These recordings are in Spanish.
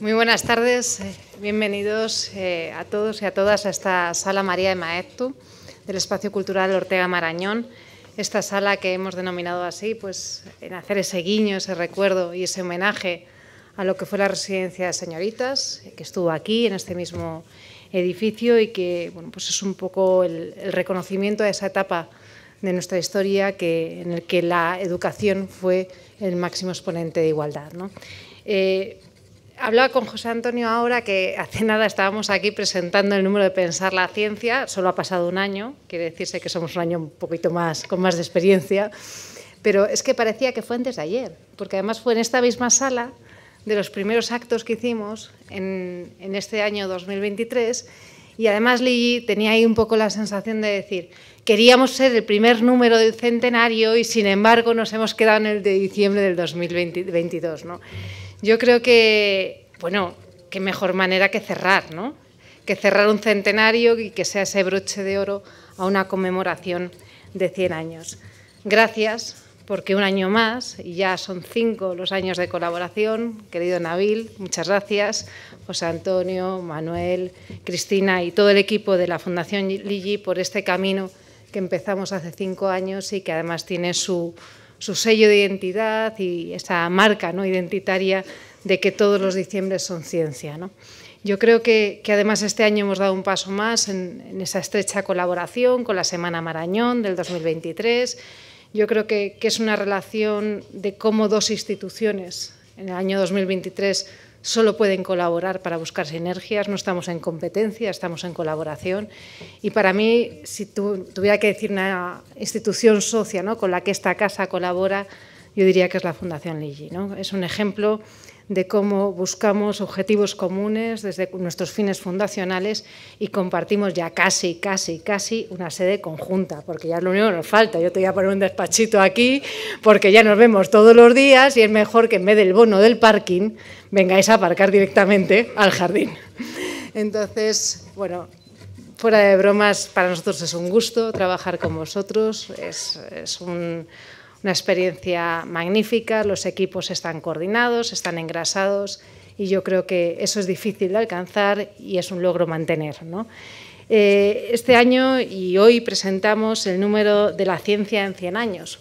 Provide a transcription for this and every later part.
Muy buenas tardes, bienvenidos a todos y a todas a esta Sala María de Maeztu del Espacio Cultural Ortega Marañón. Esta sala que hemos denominado así, pues en hacer ese guiño, ese recuerdo y ese homenaje a lo que fue la residencia de señoritas, que estuvo aquí en este mismo edificio y que bueno, pues es un poco el reconocimiento a esa etapa de nuestra historia en el que la educación fue el máximo exponente de igualdad, ¿no? Hablaba con José Antonio ahora que hace nada estábamos aquí presentando el número de Pensar la Ciencia, solo ha pasado un año, quiere decirse que somos un año un poquito más, con más de experiencia, pero es que parecía que fue antes de ayer, porque además fue en esta misma sala de los primeros actos que hicimos en este año 2023 y además Ligi tenía ahí un poco la sensación de decir, queríamos ser el primer número del centenario y sin embargo nos hemos quedado en el de diciembre del 2022, ¿no? Yo creo que, bueno, qué mejor manera que cerrar, ¿no? Que cerrar un centenario y que sea ese broche de oro a una conmemoración de 100 años. Gracias, porque un año más, y ya son 5 los años de colaboración. Querido Nabil, muchas gracias. José Antonio, Manuel, Cristina y todo el equipo de la Fundación Ligi por este camino que empezamos hace 5 años y que además tiene su sello de identidad y esa marca, ¿no?, identitaria de que todos los diciembres son ciencia, ¿no? Yo creo que además este año hemos dado un paso más en esa estrecha colaboración con la Semana Marañón del 2023. Yo creo que es una relación de cómo dos instituciones en el año 2023 solo pueden colaborar para buscar sinergias, no estamos en competencia, estamos en colaboración. Y para mí, si tuviera que decir una institución socia, ¿no?, con la que esta casa colabora, yo diría que es la Fundación Ligi, ¿no? Es un ejemplo de cómo buscamos objetivos comunes desde nuestros fines fundacionales y compartimos ya casi una sede conjunta, porque ya es lo único que nos falta. Yo te voy a poner un despachito aquí porque ya nos vemos todos los días y es mejor que en vez del bono del parking vengáis a aparcar directamente al jardín. Entonces, bueno, fuera de bromas, para nosotros es un gusto trabajar con vosotros, es una experiencia magnífica, los equipos están coordinados, están engrasados y yo creo que eso es difícil de alcanzar y es un logro mantener, ¿no? Este año y hoy presentamos el número de la ciencia en 100 años.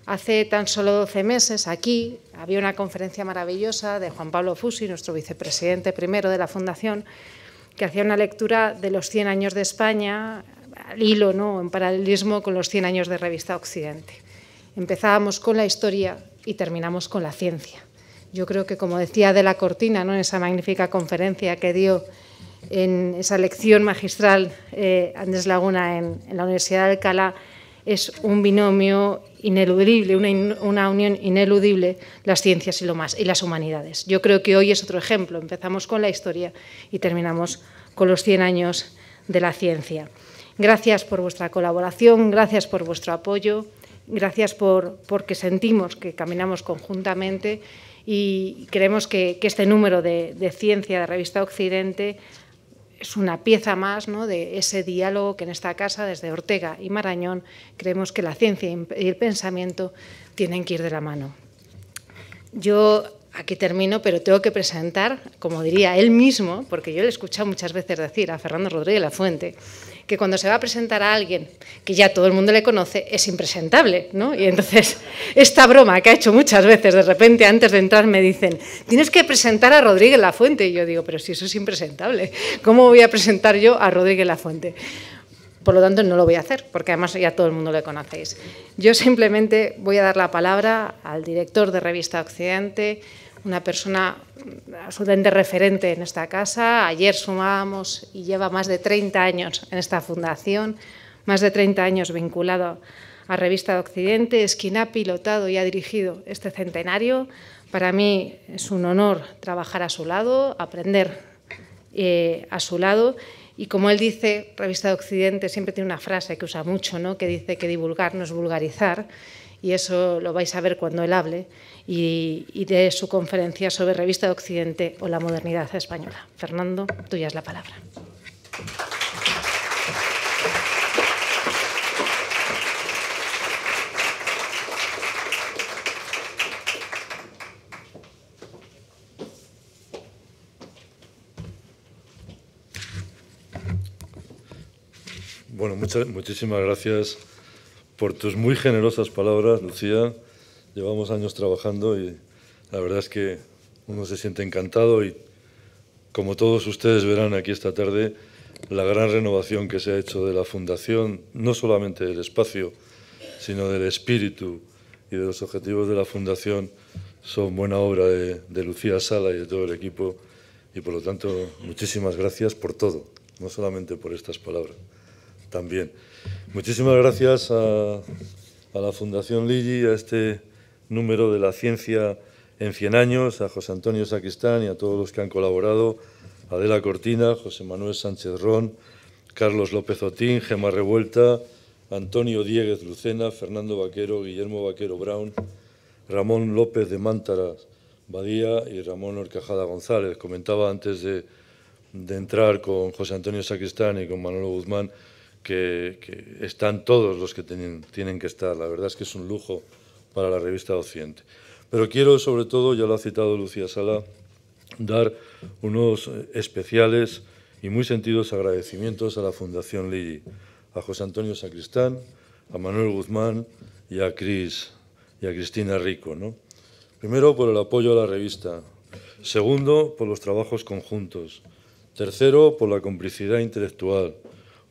Hace tan solo 12 meses aquí había una conferencia maravillosa de Juan Pablo Fusi, nuestro vicepresidente primero de la Fundación, que hacía una lectura de los 100 años de España al hilo, ¿no?, en paralelismo con los 100 años de Revista Occidente. Empezábamos con la historia y terminamos con la ciencia. Yo creo que, como decía de la Cortina, ¿no?, en esa magnífica conferencia que dio en esa lección magistral Andrés Laguna en la Universidad de Alcalá, es un binomio ineludible, una unión ineludible, las ciencias y las humanidades. Yo creo que hoy es otro ejemplo. Empezamos con la historia y terminamos con los 100 años de la ciencia. Gracias por vuestra colaboración, gracias por vuestro apoyo, gracias porque sentimos que caminamos conjuntamente y creemos que este número de ciencia de Revista Occidente es una pieza más, ¿no?, de ese diálogo que en esta casa, desde Ortega y Marañón, creemos que la ciencia y el pensamiento tienen que ir de la mano. Yo aquí termino, pero tengo que presentar, como diría él mismo, porque yo le he escuchado muchas veces decir a Fernando Rodríguez Lafuente, que cuando se va a presentar a alguien que ya todo el mundo le conoce, es impresentable, ¿no? Y entonces, esta broma que ha hecho muchas veces, de repente, antes de entrar, me dicen, tienes que presentar a Rodríguez Lafuente. Y yo digo, pero si eso es impresentable, ¿cómo voy a presentar yo a Rodríguez Lafuente? Por lo tanto, no lo voy a hacer, porque además ya todo el mundo le conocéis. Yo simplemente voy a dar la palabra al director de Revista Occidente, una persona absolutamente referente en esta casa. Ayer sumábamos y lleva más de 30 años en esta fundación, más de 30 años vinculado a Revista Occidente, es quien ha pilotado y ha dirigido este centenario. Para mí es un honor trabajar a su lado, aprender a su lado. Y como él dice, Revista Occidente siempre tiene una frase que usa mucho, ¿no?, que dice que divulgar no es vulgarizar. Y eso lo vais a ver cuando él hable y de su conferencia sobre Revista de Occidente o la modernidad española. Fernando, tuya es la palabra. Bueno, muchísimas gracias por tus muy generosas palabras, Lucía. Llevamos años trabajando y la verdad es que uno se siente encantado y, como todos ustedes verán aquí esta tarde, la gran renovación que se ha hecho de la Fundación, no solamente del espacio, sino del espíritu y de los objetivos de la Fundación, son buena obra de Lucía Sala y de todo el equipo. Y, por lo tanto, muchísimas gracias por todo, no solamente por estas palabras, también. Muchísimas gracias a la Fundación Ligi, a este número de la ciencia en 100 años, a José Antonio Sacristán y a todos los que han colaborado, a Adela Cortina, José Manuel Sánchez Ron, Carlos López Otín, Gemma Revuelta, Antonio Dieguez Lucena, Fernando Vaquero, Guillermo Vaquero Brown, Ramón López de Mántaras Badía y Ramón Horcajada González. Comentaba antes de entrar con José Antonio Sacristán y con Manolo Guzmán que están todos los que tienen que estar. La verdad es que es un lujo para la revista Occidente. Pero quiero, sobre todo, ya lo ha citado Lucía Sala, dar unos especiales y muy sentidos agradecimientos a la Fundación Ligi, a José Antonio Sacristán, a Manuel Guzmán y a Cristina Rico, ¿no? Primero, por el apoyo a la revista. Segundo, por los trabajos conjuntos. Tercero, por la complicidad intelectual.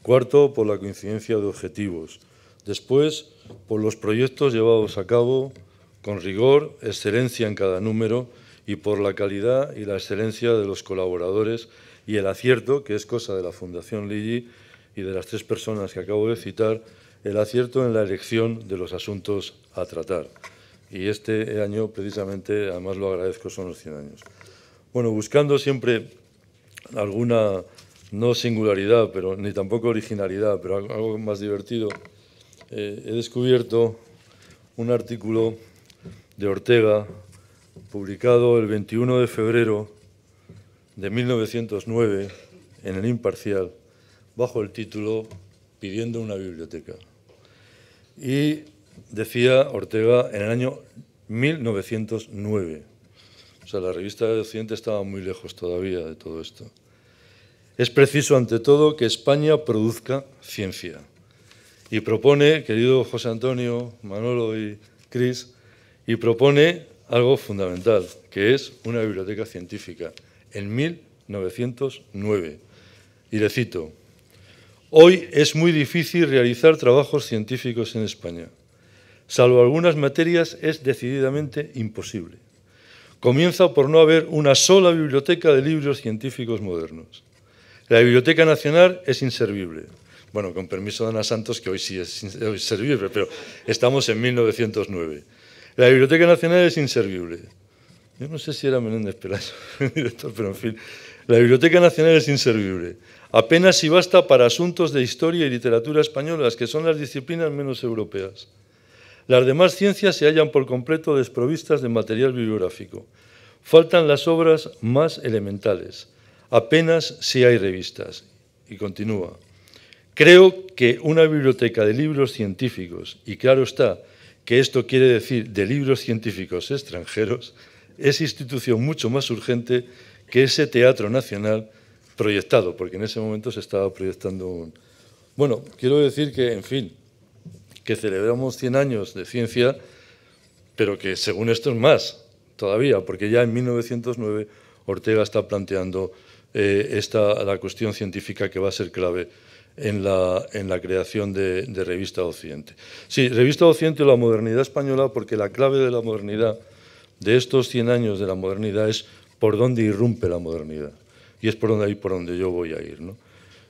Cuarto, por la coincidencia de objetivos. Después, por los proyectos llevados a cabo con rigor, excelencia en cada número y por la calidad y la excelencia de los colaboradores y el acierto, que es cosa de la Fundación Ligi y de las tres personas que acabo de citar, el acierto en la elección de los asuntos a tratar. Y este año, precisamente, además lo agradezco, son los 100 años. Bueno, buscando siempre alguna, no singularidad, pero ni tampoco originalidad, pero algo más divertido, he descubierto un artículo de Ortega, publicado el 21 de febrero de 1909 en El Imparcial, bajo el título Pidiendo una biblioteca. Y decía Ortega en el año 1909. O sea, la revista de Occidente estaba muy lejos todavía de todo esto. Es preciso, ante todo, que España produzca ciencia. Y propone, querido José Antonio, Manolo y Cris, y propone algo fundamental, que es una biblioteca científica, en 1909. Y le cito: hoy es muy difícil realizar trabajos científicos en España. Salvo algunas materias, es decididamente imposible. Comienza por no haber una sola biblioteca de libros científicos modernos. La Biblioteca Nacional es inservible. Bueno, con permiso de Ana Santos, que hoy sí es inservible, pero estamos en 1909. La Biblioteca Nacional es inservible. Yo no sé si era Menéndez Pelayo el director, pero en fin. La Biblioteca Nacional es inservible. Apenas si basta para asuntos de historia y literatura españolas, que son las disciplinas menos europeas. Las demás ciencias se hallan por completo desprovistas de material bibliográfico. Faltan las obras más elementales. Apenas si hay revistas. Y continúa. Creo que una biblioteca de libros científicos, y claro está que esto quiere decir de libros científicos extranjeros, es institución mucho más urgente que ese Teatro Nacional proyectado, porque en ese momento se estaba proyectando un... Bueno, quiero decir que, en fin, que celebramos 100 años de ciencia, pero que según esto es más todavía, porque ya en 1909 Ortega está planteando la cuestión científica que va a ser clave en la creación de Revista Occidente. Sí, Revista Occidente o la modernidad española, porque la clave de la modernidad, de estos 100 años de la modernidad, es por dónde irrumpe la modernidad. Y es por donde yo voy a ir, ¿no?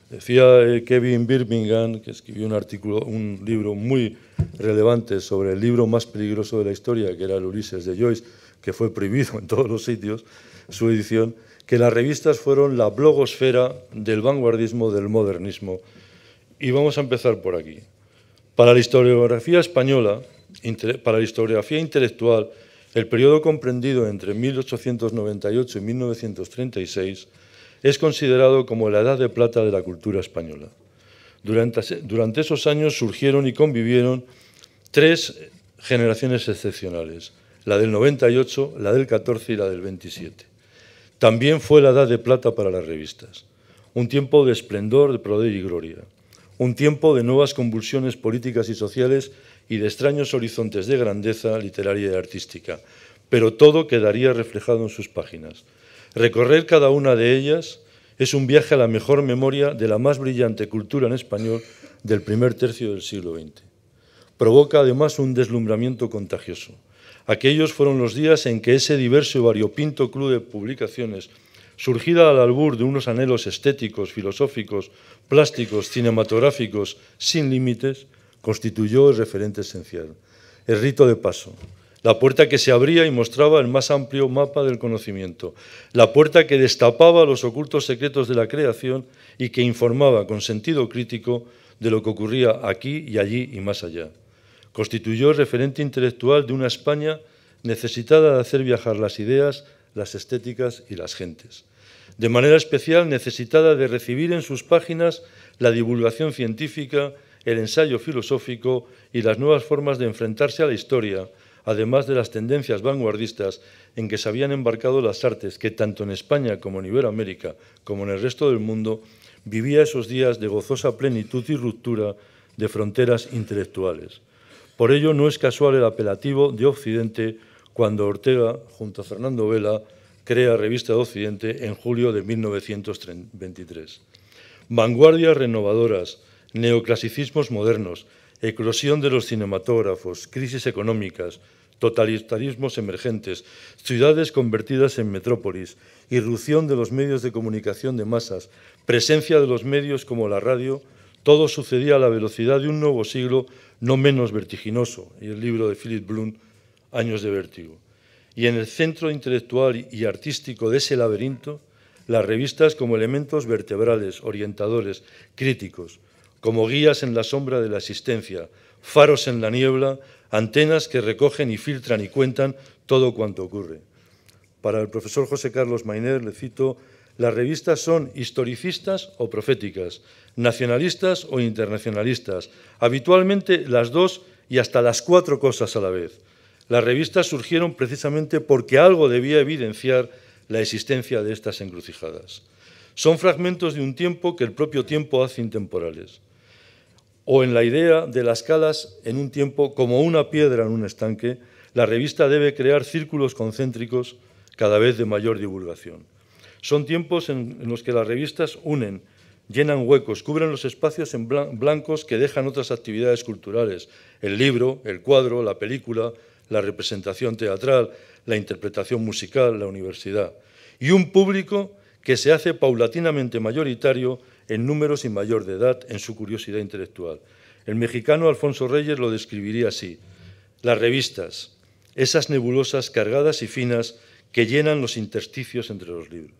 Decía Kevin Birmingham, que escribió un libro muy relevante sobre el libro más peligroso de la historia, que era el Ulises de Joyce, que fue prohibido en todos los sitios, su edición, que las revistas fueron la blogosfera del vanguardismo, del modernismo. Y vamos a empezar por aquí. Para la historiografía española, para la historiografía intelectual, el periodo comprendido entre 1898 y 1936 es considerado como la edad de plata de la cultura española. Durante esos años surgieron y convivieron tres generaciones excepcionales, la del 98, la del 14 y la del 27. También fue la edad de plata para las revistas, un tiempo de esplendor, de poder y gloria, un tiempo de nuevas convulsiones políticas y sociales y de extraños horizontes de grandeza literaria y artística, pero todo quedaría reflejado en sus páginas. Recorrer cada una de ellas es un viaje a la mejor memoria de la más brillante cultura en español del primer tercio del siglo XX. Provoca además un deslumbramiento contagioso. Aquellos fueron los días en que ese diverso y variopinto club de publicaciones, surgida al albur de unos anhelos estéticos, filosóficos, plásticos, cinematográficos, sin límites, constituyó el referente esencial, el rito de paso, la puerta que se abría y mostraba el más amplio mapa del conocimiento, la puerta que destapaba los ocultos secretos de la creación y que informaba con sentido crítico de lo que ocurría aquí y allí y más allá. Constituyó el referente intelectual de una España necesitada de hacer viajar las ideas, las estéticas y las gentes. De manera especial necesitada de recibir en sus páginas la divulgación científica, el ensayo filosófico y las nuevas formas de enfrentarse a la historia, además de las tendencias vanguardistas en que se habían embarcado las artes que tanto en España como en Iberoamérica, como en el resto del mundo, vivía esos días de gozosa plenitud y ruptura de fronteras intelectuales. Por ello no es casual el apelativo de Occidente cuando Ortega, junto a Fernando Vela, crea Revista de Occidente en julio de 1923. Vanguardias renovadoras, neoclasicismos modernos, eclosión de los cinematógrafos, crisis económicas, totalitarismos emergentes, ciudades convertidas en metrópolis, irrupción de los medios de comunicación de masas, presencia de los medios como la radio, todo sucedía a la velocidad de un nuevo siglo no menos vertiginoso, y el libro de Philip Bloom, Años de vértigo. Y en el centro intelectual y artístico de ese laberinto, las revistas como elementos vertebrales, orientadores, críticos, como guías en la sombra de la existencia, faros en la niebla, antenas que recogen y filtran y cuentan todo cuanto ocurre. Para el profesor José Carlos Mainer, le cito, las revistas son historicistas o proféticas, nacionalistas o internacionalistas, habitualmente las dos y hasta las cuatro cosas a la vez. Las revistas surgieron precisamente porque algo debía evidenciar la existencia de estas encrucijadas. Son fragmentos de un tiempo que el propio tiempo hace intemporales. O en la idea de las calas en un tiempo como una piedra en un estanque, la revista debe crear círculos concéntricos cada vez de mayor divulgación. Son tiempos en los que las revistas unen, llenan huecos, cubren los espacios en blancos que dejan otras actividades culturales, el libro, el cuadro, la película, la representación teatral, la interpretación musical, la universidad, y un público que se hace paulatinamente mayoritario en números y mayor de edad en su curiosidad intelectual. El mexicano Alfonso Reyes lo describiría así: las revistas, esas nebulosas cargadas y finas que llenan los intersticios entre los libros.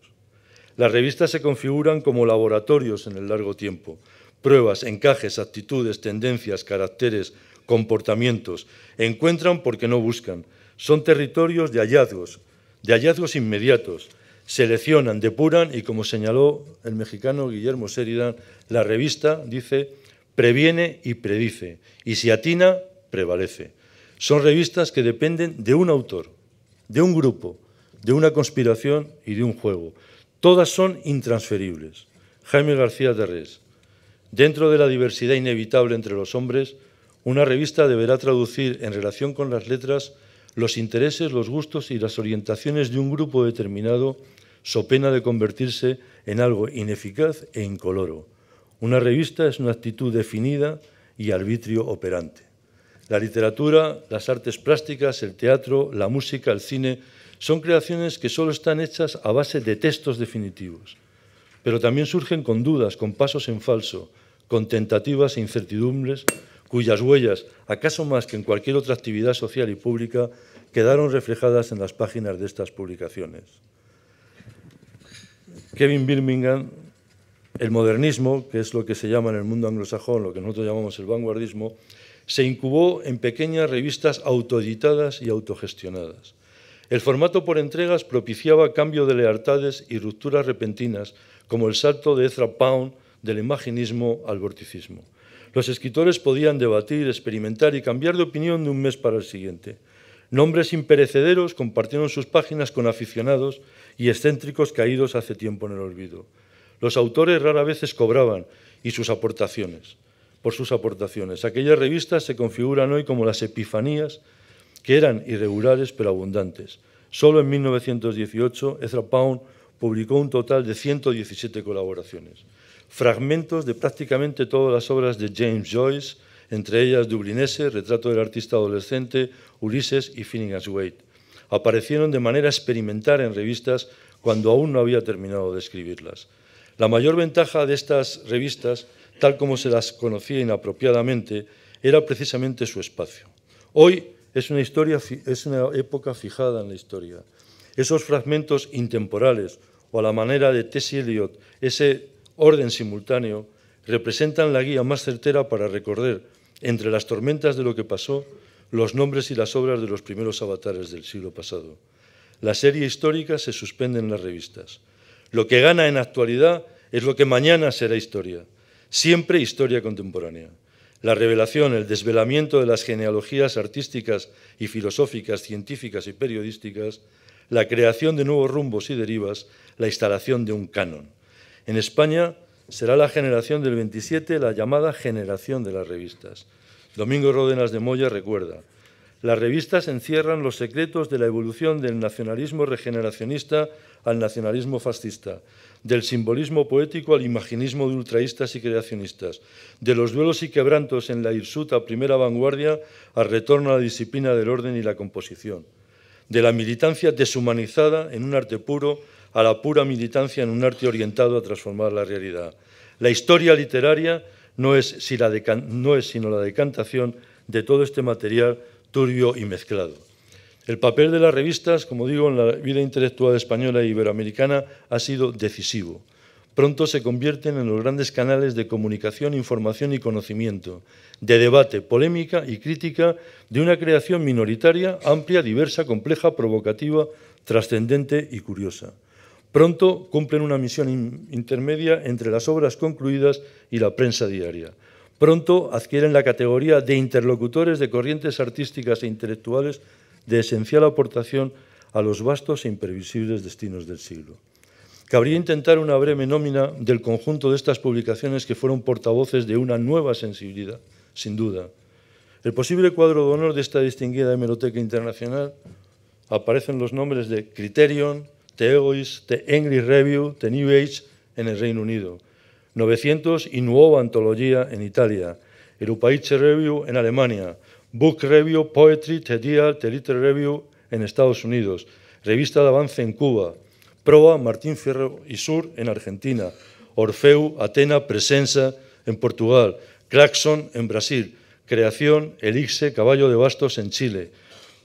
Las revistas se configuran como laboratorios en el largo tiempo, pruebas, encajes, actitudes, tendencias, caracteres, comportamientos, encuentran porque no buscan, son territorios de hallazgos inmediatos, seleccionan, depuran y, como señaló el mexicano Guillermo Sheridan, la revista, dice, previene y predice, y si atina, prevalece. Son revistas que dependen de un autor, de un grupo, de una conspiración y de un juego. Todas son intransferibles. Jaime García Terrés. Dentro de la diversidad inevitable entre los hombres, una revista deberá traducir en relación con las letras los intereses, los gustos y las orientaciones de un grupo determinado, so pena de convertirse en algo ineficaz e incoloro. Una revista es una actitud definida y arbitrio operante. La literatura, las artes plásticas, el teatro, la música, el cine, son creaciones que solo están hechas a base de textos definitivos, pero también surgen con dudas, con pasos en falso, con tentativas e incertidumbres, cuyas huellas, acaso más que en cualquier otra actividad social y pública, quedaron reflejadas en las páginas de estas publicaciones. Kevin Birmingham, el modernismo, que es lo que se llama en el mundo anglosajón, lo que nosotros llamamos el vanguardismo, se incubó en pequeñas revistas autoeditadas y autogestionadas. El formato por entregas propiciaba cambio de lealtades y rupturas repentinas, como el salto de Ezra Pound del imaginismo al vorticismo. Los escritores podían debatir, experimentar y cambiar de opinión de un mes para el siguiente. Nombres imperecederos compartieron sus páginas con aficionados y excéntricos caídos hace tiempo en el olvido. Los autores rara vez cobraban y sus aportaciones. por sus aportaciones. Aquellas revistas se configuran hoy como las epifanías, que eran irregulares pero abundantes. Solo en 1918 Ezra Pound publicó un total de 117 colaboraciones, fragmentos de prácticamente todas las obras de James Joyce, entre ellas Dublinese, Retrato del artista adolescente, Ulises y Finnegan's Wake. Aparecieron de manera experimental en revistas cuando aún no había terminado de escribirlas. La mayor ventaja de estas revistas, tal como se las conocía inapropiadamente, era precisamente su espacio. Hoy es una época fijada en la historia. Esos fragmentos intemporales, o a la manera de T.S. Eliot, ese orden simultáneo, representan la guía más certera para recorrer, entre las tormentas de lo que pasó, los nombres y las obras de los primeros avatares del siglo pasado. La serie histórica se suspende en las revistas. Lo que gana en actualidad es lo que mañana será historia, siempre historia contemporánea. La revelación, el desvelamiento de las genealogías artísticas y filosóficas, científicas y periodísticas, la creación de nuevos rumbos y derivas, la instalación de un canon. En España será la generación del 27 la llamada generación de las revistas. Domingo Ródenas de Moya recuerda: las revistas encierran los secretos de la evolución del nacionalismo regeneracionista al nacionalismo fascista, del simbolismo poético al imaginismo de ultraístas y creacionistas, de los duelos y quebrantos en la hirsuta primera vanguardia al retorno a la disciplina del orden y la composición, de la militancia deshumanizada en un arte puro a la pura militancia en un arte orientado a transformar la realidad. La historia literaria no es sino la decantación de todo este material turbio y mezclado. El papel de las revistas, como digo, en la vida intelectual española e iberoamericana ha sido decisivo. Pronto se convierten en los grandes canales de comunicación, información y conocimiento, de debate, polémica y crítica de una creación minoritaria, amplia, diversa, compleja, provocativa, trascendente y curiosa. Pronto cumplen una misión intermedia entre las obras concluidas y la prensa diaria. Pronto adquieren la categoría de interlocutores de corrientes artísticas e intelectuales de esencial aportación a los vastos e imprevisibles destinos del siglo. Cabría intentar una breve nómina del conjunto de estas publicaciones que fueron portavoces de una nueva sensibilidad, sin duda. El posible cuadro de honor de esta distinguida hemeroteca internacional aparecen los nombres de Criterion, The Egoist, The English Review, The New Age en el Reino Unido, 900 y Nuova Antología en Italia, Europeiche Review en Alemania, Book Review, Poetry, The Dial, The Literature Review en Estados Unidos, Revista de Avance en Cuba, Proa, Martín Fierro y Sur en Argentina, Orfeu, Atena, Presenza en Portugal, Claxon en Brasil, Creación, Elixe, Caballo de Bastos en Chile,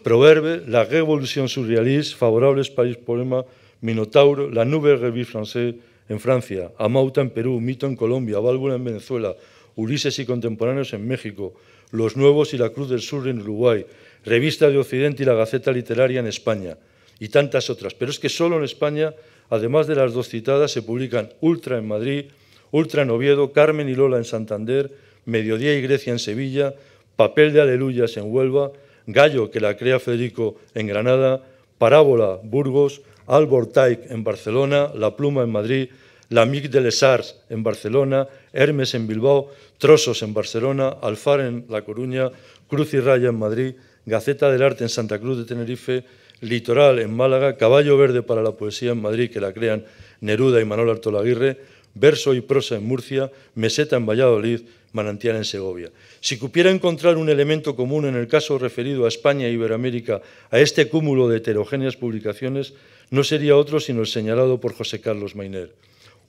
Proverbe, La Révolution Surréaliste, Favorables País Poema, Minotauro, La Nouvelle Revue Française en Francia, Amauta en Perú, Mito en Colombia, Válvula en Venezuela, Ulises y Contemporáneos en México, Los Nuevos y la Cruz del Sur en Uruguay, Revista de Occidente y la Gaceta Literaria en España, y tantas otras. Pero es que solo en España, además de las dos citadas, se publican Ultra en Madrid, Ultra en Oviedo, Carmen y Lola en Santander, Mediodía y Grecia en Sevilla, Papel de Aleluyas en Huelva, Gallo, que la crea Federico en Granada, Parábola, Burgos, Albortaik en Barcelona, La Pluma en Madrid, L'Amic de les Arts en Barcelona, Hermes en Bilbao, Trozos en Barcelona, Alfar en La Coruña, Cruz y Raya en Madrid, Gaceta del Arte en Santa Cruz de Tenerife, Litoral en Málaga, Caballo Verde para la Poesía en Madrid, que la crean Neruda y Manuel Artolaguirre, Verso y Prosa en Murcia, Meseta en Valladolid, Manantial en Segovia. Si cupiera encontrar un elemento común en el caso referido a España e Iberoamérica, a este cúmulo de heterogéneas publicaciones, no sería otro sino el señalado por José Carlos Mayner.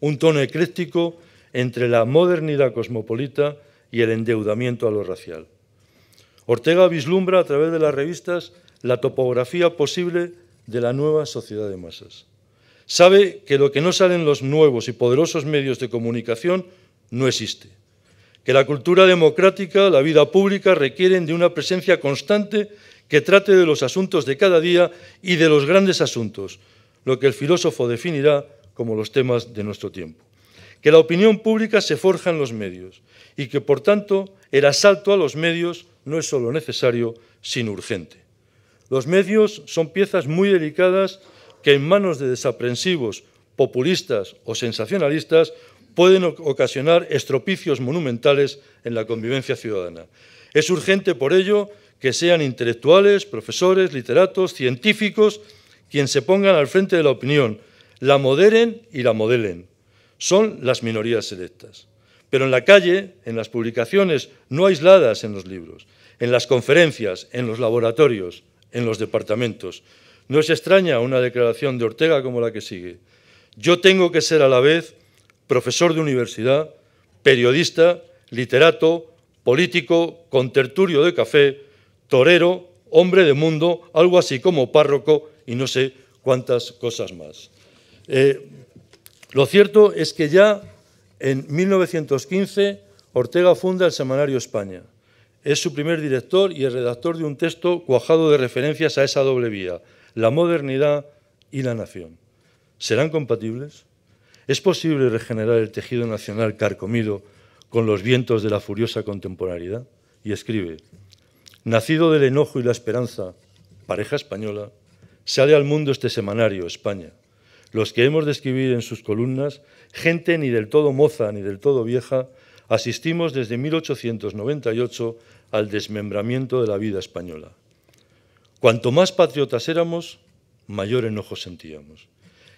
Un tono ecléctico entre la modernidad cosmopolita y el endeudamiento a lo racial. Ortega vislumbra a través de las revistas la topografía posible de la nueva sociedad de masas. Sabe que lo que no sale en los nuevos y poderosos medios de comunicación no existe, que la cultura democrática, la vida pública requieren de una presencia constante que trate de los asuntos de cada día y de los grandes asuntos, lo que el filósofo definirá como los temas de nuestro tiempo. Que la opinión pública se forja en los medios y que, por tanto, el asalto a los medios no es solo necesario, sino urgente. Los medios son piezas muy delicadas que en manos de desaprensivos, populistas o sensacionalistas pueden ocasionar estropicios monumentales en la convivencia ciudadana. Es urgente, por ello, que sean intelectuales, profesores, literatos, científicos, quienes se pongan al frente de la opinión, la moderen y la modelen. Son las minorías selectas. Pero en la calle, en las publicaciones, no aisladas en los libros, en las conferencias, en los laboratorios, en los departamentos. No es extraña una declaración de Ortega como la que sigue. Yo tengo que ser a la vez profesor de universidad, periodista, literato, político, contertulio de café, torero, hombre de mundo, algo así como párroco y no sé cuántas cosas más. Lo cierto es que ya en 1915 Ortega funda el semanario España. Es su primer director y el redactor de un texto cuajado de referencias a esa doble vía, la modernidad y la nación. ¿Serán compatibles? ¿Es posible regenerar el tejido nacional carcomido con los vientos de la furiosa contemporaneidad? Y escribe: nacido del enojo y la esperanza, pareja española, sale al mundo este semanario, España. Los que hemos de escribir en sus columnas, gente ni del todo moza ni del todo vieja, asistimos desde 1898 al desmembramiento de la vida española. Cuanto más patriotas éramos, mayor enojo sentíamos.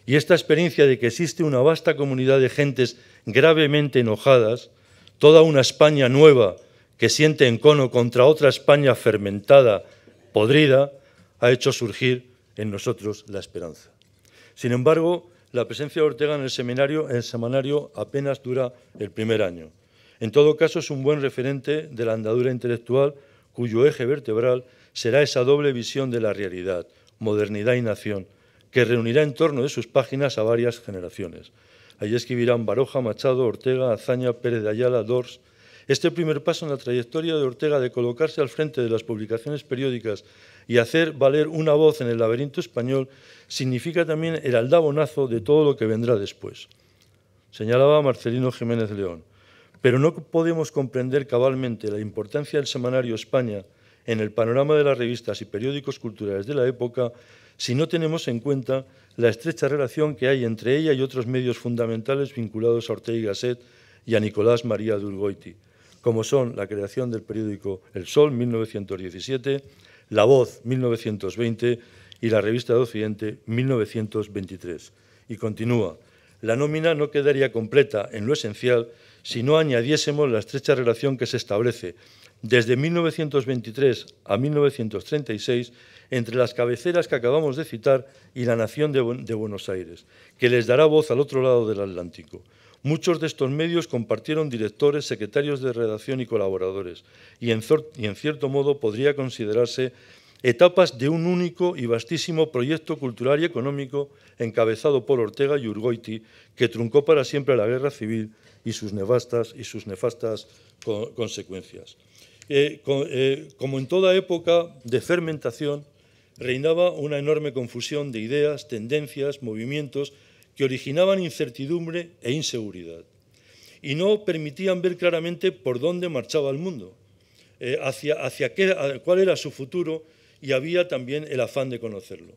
Y esta experiencia de que existe una vasta comunidad de gentes gravemente enojadas, toda una España nueva que siente encono contra otra España fermentada, podrida, ha hecho surgir en nosotros la esperanza. Sin embargo, la presencia de Ortega en el semanario apenas dura el primer año. En todo caso, es un buen referente de la andadura intelectual cuyo eje vertebral será esa doble visión de la realidad, modernidad y nación, que reunirá en torno de sus páginas a varias generaciones. Allí escribirán Baroja, Machado, Ortega, Azaña, Pérez de Ayala, Dors. Este primer paso en la trayectoria de Ortega de colocarse al frente de las publicaciones periódicas y hacer valer una voz en el laberinto español significa también el aldabonazo de todo lo que vendrá después. Señalaba Marcelino Jiménez León, pero no podemos comprender cabalmente la importancia del semanario España en el panorama de las revistas y periódicos culturales de la época si no tenemos en cuenta la estrecha relación que hay entre ella y otros medios fundamentales vinculados a Ortega y Gasset y a Nicolás María de Urgoiti, como son la creación del periódico El Sol, 1917, La Voz, 1920 y la Revista de Occidente, 1923. Y continúa, la nómina no quedaría completa en lo esencial si no añadiésemos la estrecha relación que se establece desde 1923 a 1936 entre las cabeceras que acabamos de citar y la Nación de Buenos Aires, que les dará voz al otro lado del Atlántico. Muchos de estos medios compartieron directores, secretarios de redacción y colaboradores, y en cierto modo podría considerarse etapas de un único y vastísimo proyecto cultural y económico encabezado por Ortega y Urgoiti, que truncó para siempre la guerra civil y sus nefastas consecuencias. Como en toda época de fermentación, reinaba una enorme confusión de ideas, tendencias, movimientos que originaban incertidumbre e inseguridad y no permitían ver claramente por dónde marchaba el mundo, cuál era su futuro, y había también el afán de conocerlo.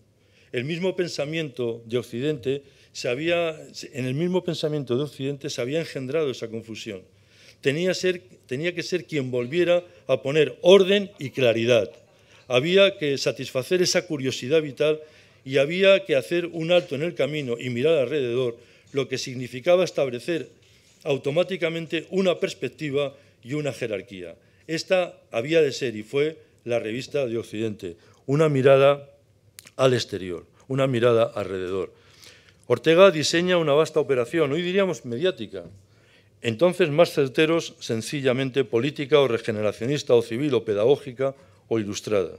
En el mismo pensamiento de Occidente se había engendrado esa confusión. Tenía que ser quien volviera a poner orden y claridad. Había que satisfacer esa curiosidad vital y había que hacer un alto en el camino y mirar alrededor, lo que significaba establecer automáticamente una perspectiva y una jerarquía. Esta había de ser y fue la Revista de Occidente, una mirada al exterior, una mirada alrededor. Ortega diseña una vasta operación, hoy diríamos mediática, entonces más certeros, sencillamente política o regeneracionista o civil o pedagógica o ilustrada,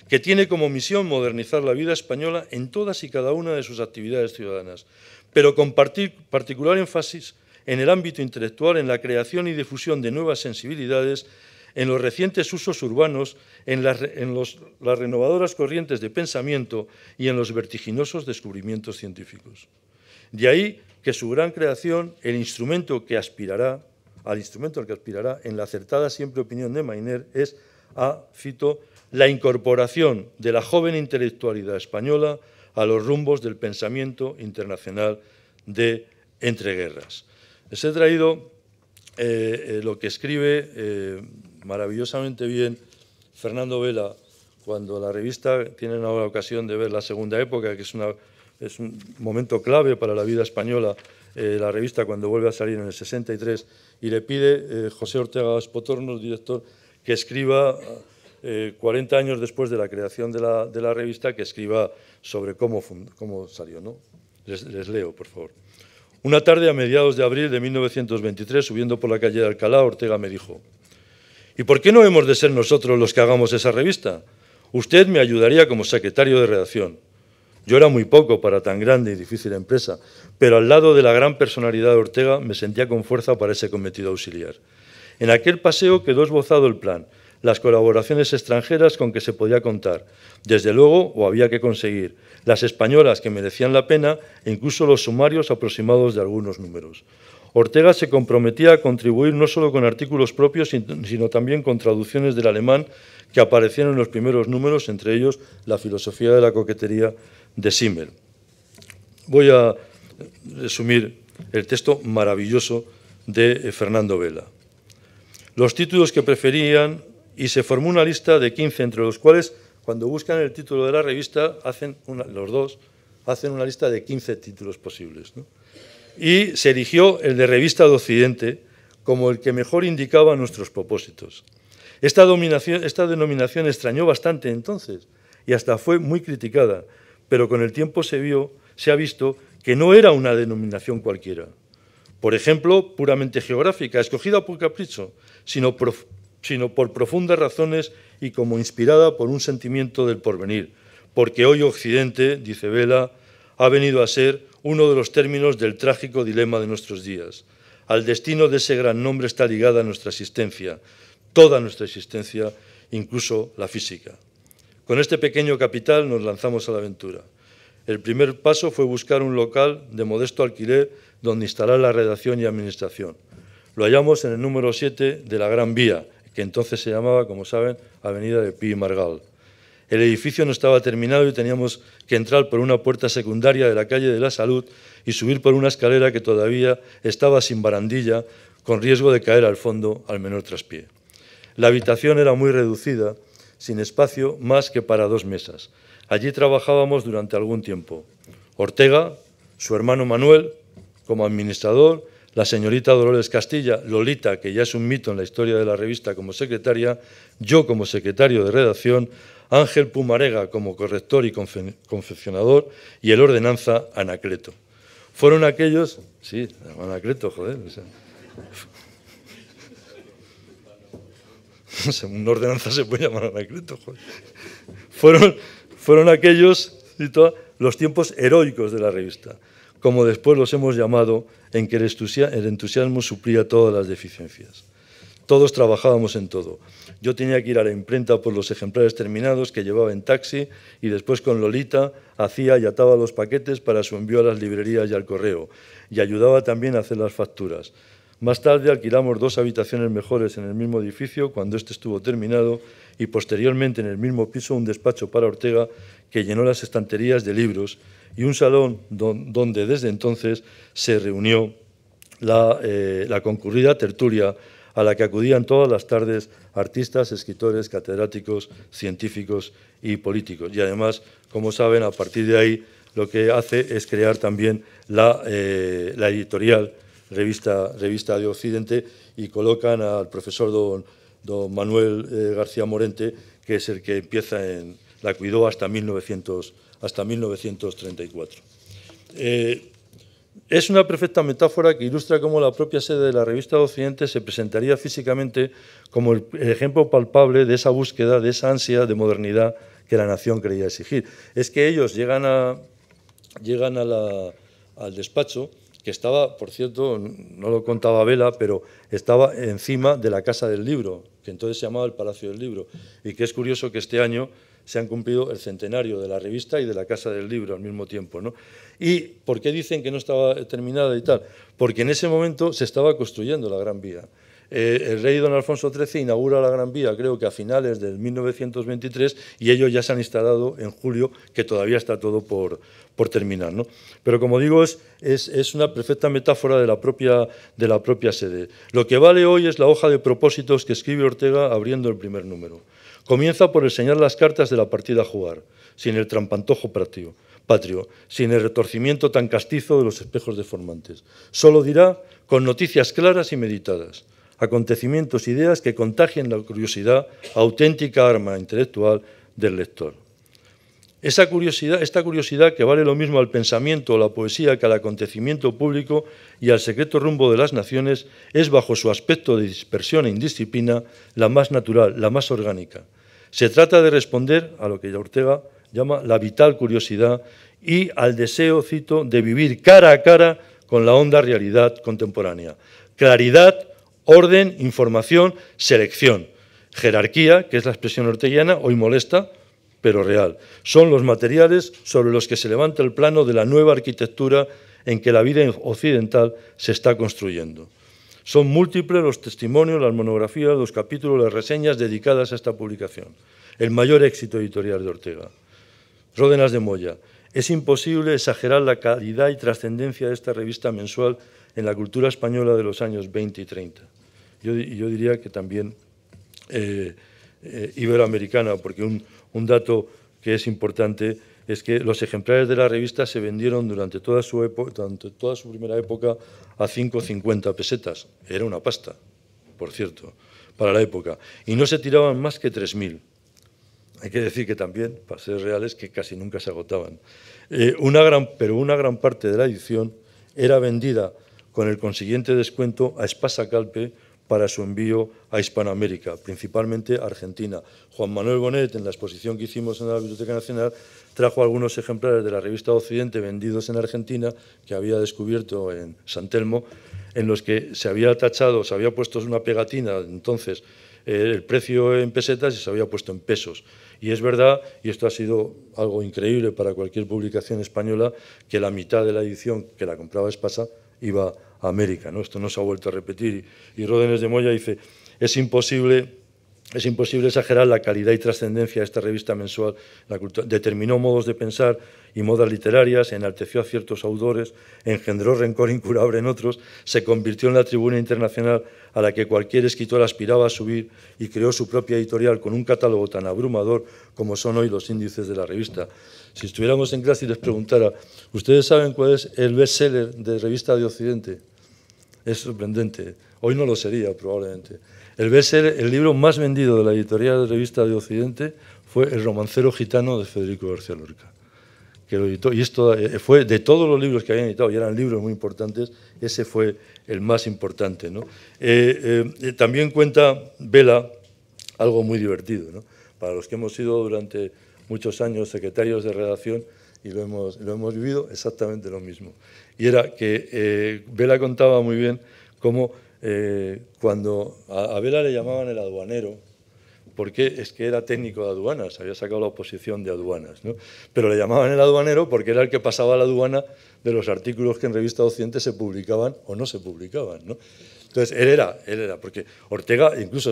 que tiene como misión modernizar la vida española en todas y cada una de sus actividades ciudadanas, pero con particular énfasis en el ámbito intelectual, en la creación y difusión de nuevas sensibilidades, en los recientes usos urbanos, en las renovadoras corrientes de pensamiento y en los vertiginosos descubrimientos científicos. De ahí que su gran creación, al instrumento al que aspirará, en la acertada siempre opinión de Mainer, es, cito, la incorporación de la joven intelectualidad española a los rumbos del pensamiento internacional de entreguerras. Les he traído lo que escribe maravillosamente bien Fernando Vela cuando la revista, tienen ahora ocasión de ver La Segunda Época, que es un momento clave para la vida española, la revista cuando vuelve a salir en el 63, y le pide José Ortega Espotorno, director, que escriba, 40 años después de la creación de la revista, que escriba sobre cómo salió, ¿no? Les leo, por favor. Una tarde a mediados de abril de 1923, subiendo por la calle de Alcalá, Ortega me dijo: ¿y por qué no hemos de ser nosotros los que hagamos esa revista? Usted me ayudaría como secretario de redacción. Yo era muy poco para tan grande y difícil empresa, pero al lado de la gran personalidad de Ortega me sentía con fuerza para ese cometido auxiliar. En aquel paseo quedó esbozado el plan, las colaboraciones extranjeras con que se podía contar, desde luego, o había que conseguir, las españolas que merecían la pena e incluso los sumarios aproximados de algunos números. Ortega se comprometía a contribuir no solo con artículos propios, sino también con traducciones del alemán que aparecieron en los primeros números, entre ellos La filosofía de la coquetería de Simmel. Voy a resumir el texto maravilloso de Fernando Vela. Los títulos que preferían, y se formó una lista de 15, entre los cuales, cuando buscan el título de la revista, los dos hacen una lista de 15 títulos posibles, ¿no? Y se eligió el de Revista de Occidente como el que mejor indicaba nuestros propósitos. Esta denominación extrañó bastante entonces y hasta fue muy criticada, pero con el tiempo se ha visto que no era una denominación cualquiera. Por ejemplo, puramente geográfica, escogida por capricho, sino por profundas razones y como inspirada por un sentimiento del porvenir, porque hoy Occidente, dice Vela, ha venido a ser uno de los términos del trágico dilema de nuestros días. Al destino de ese gran nombre está ligada nuestra existencia, toda nuestra existencia, incluso la física. Con este pequeño capital nos lanzamos a la aventura. El primer paso fue buscar un local de modesto alquiler donde instalar la redacción y administración. Lo hallamos en el número 7 de la Gran Vía, que entonces se llamaba, como saben, Avenida de Pi y Margall. El edificio no estaba terminado y teníamos que entrar por una puerta secundaria de la calle de la Salud y subir por una escalera que todavía estaba sin barandilla, con riesgo de caer al fondo al menor traspié. La habitación era muy reducida, sin espacio más que para 2 mesas. Allí trabajábamos durante algún tiempo. Ortega, su hermano Manuel, como administrador, la señorita Dolores Castilla, Lolita, que ya es un mito en la historia de la revista, como secretaria, yo como secretario de redacción, Ángel Pumarega como corrector y confeccionador y el ordenanza Anacleto. Fueron aquellos... Sí, Anacleto, joder. Un ordenanza se puede llamar Anacleto, joder. Fueron aquellos los tiempos heroicos de la revista, como después los hemos llamado, en que el entusiasmo suplía todas las deficiencias. Todos trabajábamos en todo. Yo tenía que ir a la imprenta por los ejemplares terminados que llevaba en taxi y después con Lolita hacía y ataba los paquetes para su envío a las librerías y al correo y ayudaba también a hacer las facturas. Más tarde alquilamos 2 habitaciones mejores en el mismo edificio cuando este estuvo terminado y posteriormente en el mismo piso un despacho para Ortega que llenó las estanterías de libros y un salón donde desde entonces se reunió la concurrida tertulia a la que acudían todas las tardes artistas, escritores, catedráticos, científicos y políticos. Y además, como saben, a partir de ahí lo que hace es crear también la editorial Revista de Occidente y colocan al profesor don Manuel García Morente, que es el que la cuidó hasta 1934. Es una perfecta metáfora que ilustra cómo la propia sede de la Revista de Occidente se presentaría físicamente como el ejemplo palpable de esa búsqueda, de esa ansia de modernidad que la nación creía exigir. Es que ellos llegan al despacho, que estaba, por cierto, no lo contaba Vela, pero estaba encima de la Casa del Libro, que entonces se llamaba el Palacio del Libro, y que es curioso que este año se han cumplido el centenario de la revista y de la Casa del Libro al mismo tiempo, ¿no? ¿Y por qué dicen que no estaba terminada y tal? Porque en ese momento se estaba construyendo la Gran Vía. el rey don Alfonso XIII inaugura la Gran Vía, creo que a finales del 1923, y ellos ya se han instalado en julio, que todavía está todo por terminar, ¿no? Pero como digo, es una perfecta metáfora de la propia sede. Lo que vale hoy es la hoja de propósitos que escribe Ortega abriendo el primer número. Comienza por enseñar las cartas de la partida a jugar, sin el trampantojo patrio, sin el retorcimiento tan castizo de los espejos deformantes. Solo dirá con noticias claras y meditadas, acontecimientos, ideas que contagien la curiosidad, auténtica arma intelectual del lector. Esta curiosidad que vale lo mismo al pensamiento o la poesía que al acontecimiento público y al secreto rumbo de las naciones, es bajo su aspecto de dispersión e indisciplina la más natural, la más orgánica. Se trata de responder a lo que Ortega llama la vital curiosidad y al deseo, cito, de vivir cara a cara con la honda realidad contemporánea. Claridad, orden, información, selección. Jerarquía, que es la expresión orteguiana, hoy molesta, pero real. Son los materiales sobre los que se levanta el plano de la nueva arquitectura en que la vida occidental se está construyendo. Son múltiples los testimonios, las monografías, los capítulos, las reseñas dedicadas a esta publicación. El mayor éxito editorial de Ortega. Ródenas de Moya. Es imposible exagerar la calidad y trascendencia de esta revista mensual en la cultura española de los años 20 y 30. Yo diría que también iberoamericana, porque un dato que es importante es que los ejemplares de la revista se vendieron durante toda su primera época a 5,50 pesetas. Era una pasta, por cierto, para la época. Y no se tiraban más que 3.000. Hay que decir que también, para ser reales, que casi nunca se agotaban. Pero una gran parte de la edición era vendida con el consiguiente descuento a espasa calpe para su envío a Hispanoamérica, principalmente Argentina. Juan Manuel Bonet, en la exposición que hicimos en la Biblioteca Nacional, trajo algunos ejemplares de la revista Occidente vendidos en Argentina, que había descubierto en San Telmo, en los que se había tachado, se había puesto una pegatina, entonces el precio en pesetas y se había puesto en pesos. Y es verdad, y esto ha sido algo increíble para cualquier publicación española, que la mitad de la edición que la compraba espasa iba a América, ¿no? Esto no se ha vuelto a repetir. Y Ródenas de Moya dice, es imposible exagerar la calidad y trascendencia de esta revista mensual. Determinó modos de pensar y modas literarias, enalteció a ciertos autores, engendró rencor incurable en otros, se convirtió en la tribuna internacional a la que cualquier escritor aspiraba a subir y creó su propia editorial con un catálogo tan abrumador como son hoy los índices de la revista. Si estuviéramos en clase y les preguntara, ¿ustedes saben cuál es el bestseller de Revista de Occidente? Es sorprendente. Hoy no lo sería, probablemente. El bestseller, el libro más vendido de la editorial de Revista de Occidente fue El romancero gitano de Federico García Lorca, que lo editó. Y esto fue, de todos los libros que habían editado, y eran libros muy importantes, ese fue el más importante, ¿no? También cuenta Vela algo muy divertido, ¿no? Para los que hemos sido durante muchos años secretarios de redacción y lo hemos vivido exactamente lo mismo. Y era que Vela contaba muy bien cómo cuando a Vela le llamaban el aduanero, porque es que era técnico de aduanas, había sacado la oposición de aduanas, ¿no? Pero le llamaban el aduanero porque era el que pasaba a la aduana de los artículos que en Revista Occidente se publicaban o no se publicaban, ¿no? Entonces, él era, porque Ortega incluso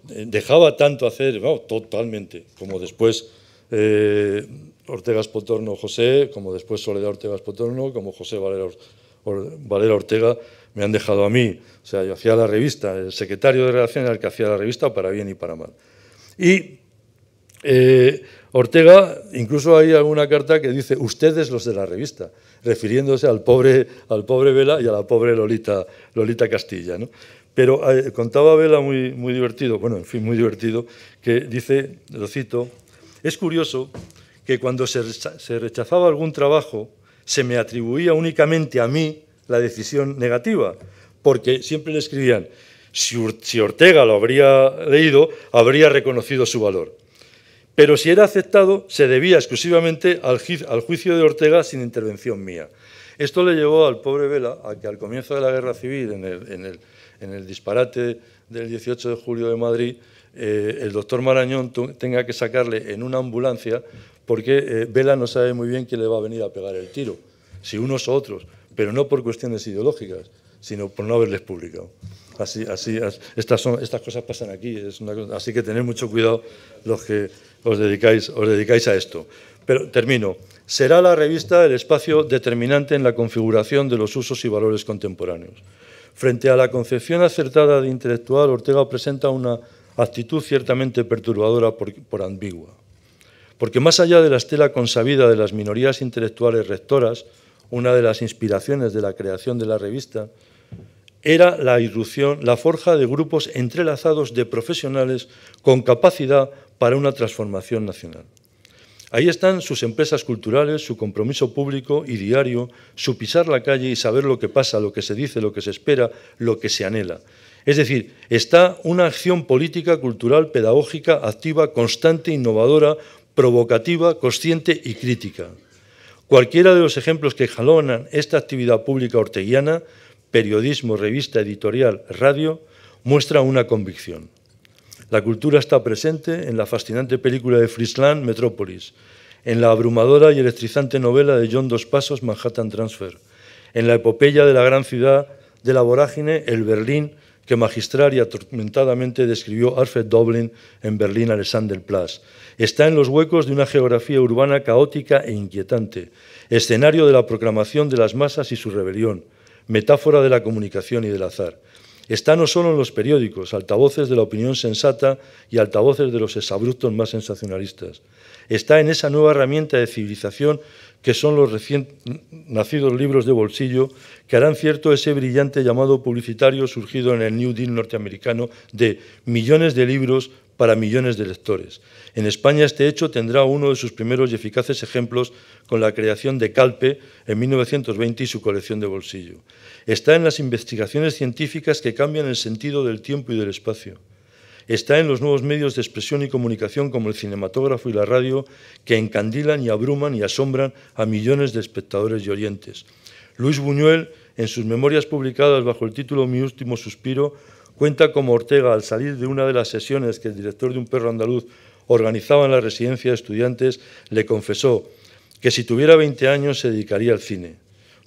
dejaba tanto hacer, no, totalmente, como después Ortega Espotorno José, como después Soledad Ortega Espotorno, como José Valera Ortega, me han dejado a mí. O sea, yo hacía la revista, el secretario de redacción era el que hacía la revista para bien y para mal. Y Ortega, incluso hay alguna carta que dice ustedes los de la revista, refiriéndose al pobre Vela y a la pobre Lolita Castilla, ¿no? Pero contaba Vela muy divertido, bueno, en fin, muy divertido, que dice, lo cito, es curioso que cuando se rechazaba algún trabajo se me atribuía únicamente a mí la decisión negativa, porque siempre le escribían, si Ortega lo habría leído, habría reconocido su valor. Pero si era aceptado, se debía exclusivamente al juicio de Ortega sin intervención mía. Esto le llevó al pobre Vela a que al comienzo de la Guerra Civil, en el disparate del 18 de julio de Madrid, el doctor Marañón tenga que sacarle en una ambulancia porque Vela no sabe muy bien quién le va a venir a pegar el tiro, si unos o otros, pero no por cuestiones ideológicas, sino por no haberles publicado. Estas cosas pasan aquí, así que tened mucho cuidado los que os dedicáis a esto. Pero termino. Será la revista el espacio determinante en la configuración de los usos y valores contemporáneos. Frente a la concepción acertada de intelectual, Ortega presenta una actitud ciertamente perturbadora por ambigua. Porque más allá de la estela consabida de las minorías intelectuales rectoras, una de las inspiraciones de la creación de la revista, era la irrupción, la forja de grupos entrelazados de profesionales con capacidad para una transformación nacional. Ahí están sus empresas culturales, su compromiso público y diario, su pisar la calle y saber lo que pasa, lo que se dice, lo que se espera, lo que se anhela. Es decir, está una acción política, cultural, pedagógica, activa, constante, innovadora, provocativa, consciente y crítica. Cualquiera de los ejemplos que jalonan esta actividad pública orteguiana, periodismo, revista, editorial, radio, muestra una convicción. La cultura está presente en la fascinante película de Frisland, Metrópolis, en la abrumadora y electrizante novela de John Dos Passos, Manhattan Transfer, en la epopeya de la gran ciudad de la vorágine, el Berlín, que magistral y atormentadamente describió Alfred Doblin en Berlín Alexanderplatz. Está en los huecos de una geografía urbana caótica e inquietante, escenario de la proclamación de las masas y su rebelión, metáfora de la comunicación y del azar. Está no solo en los periódicos, altavoces de la opinión sensata y altavoces de los exabruptos más sensacionalistas. Está en esa nueva herramienta de civilización que son los recién nacidos libros de bolsillo, que harán cierto ese brillante llamado publicitario surgido en el New Deal norteamericano de millones de libros para millones de lectores. En España este hecho tendrá uno de sus primeros y eficaces ejemplos con la creación de Calpe en 1920 y su colección de bolsillo. Está en las investigaciones científicas que cambian el sentido del tiempo y del espacio. Está en los nuevos medios de expresión y comunicación como el cinematógrafo y la radio que encandilan y abruman y asombran a millones de espectadores y oyentes. Luis Buñuel, en sus memorias publicadas bajo el título Mi último suspiro, cuenta cómo Ortega, al salir de una de las sesiones que el director de Un perro andaluz organizaba en la residencia de estudiantes, le confesó que si tuviera 20 años se dedicaría al cine.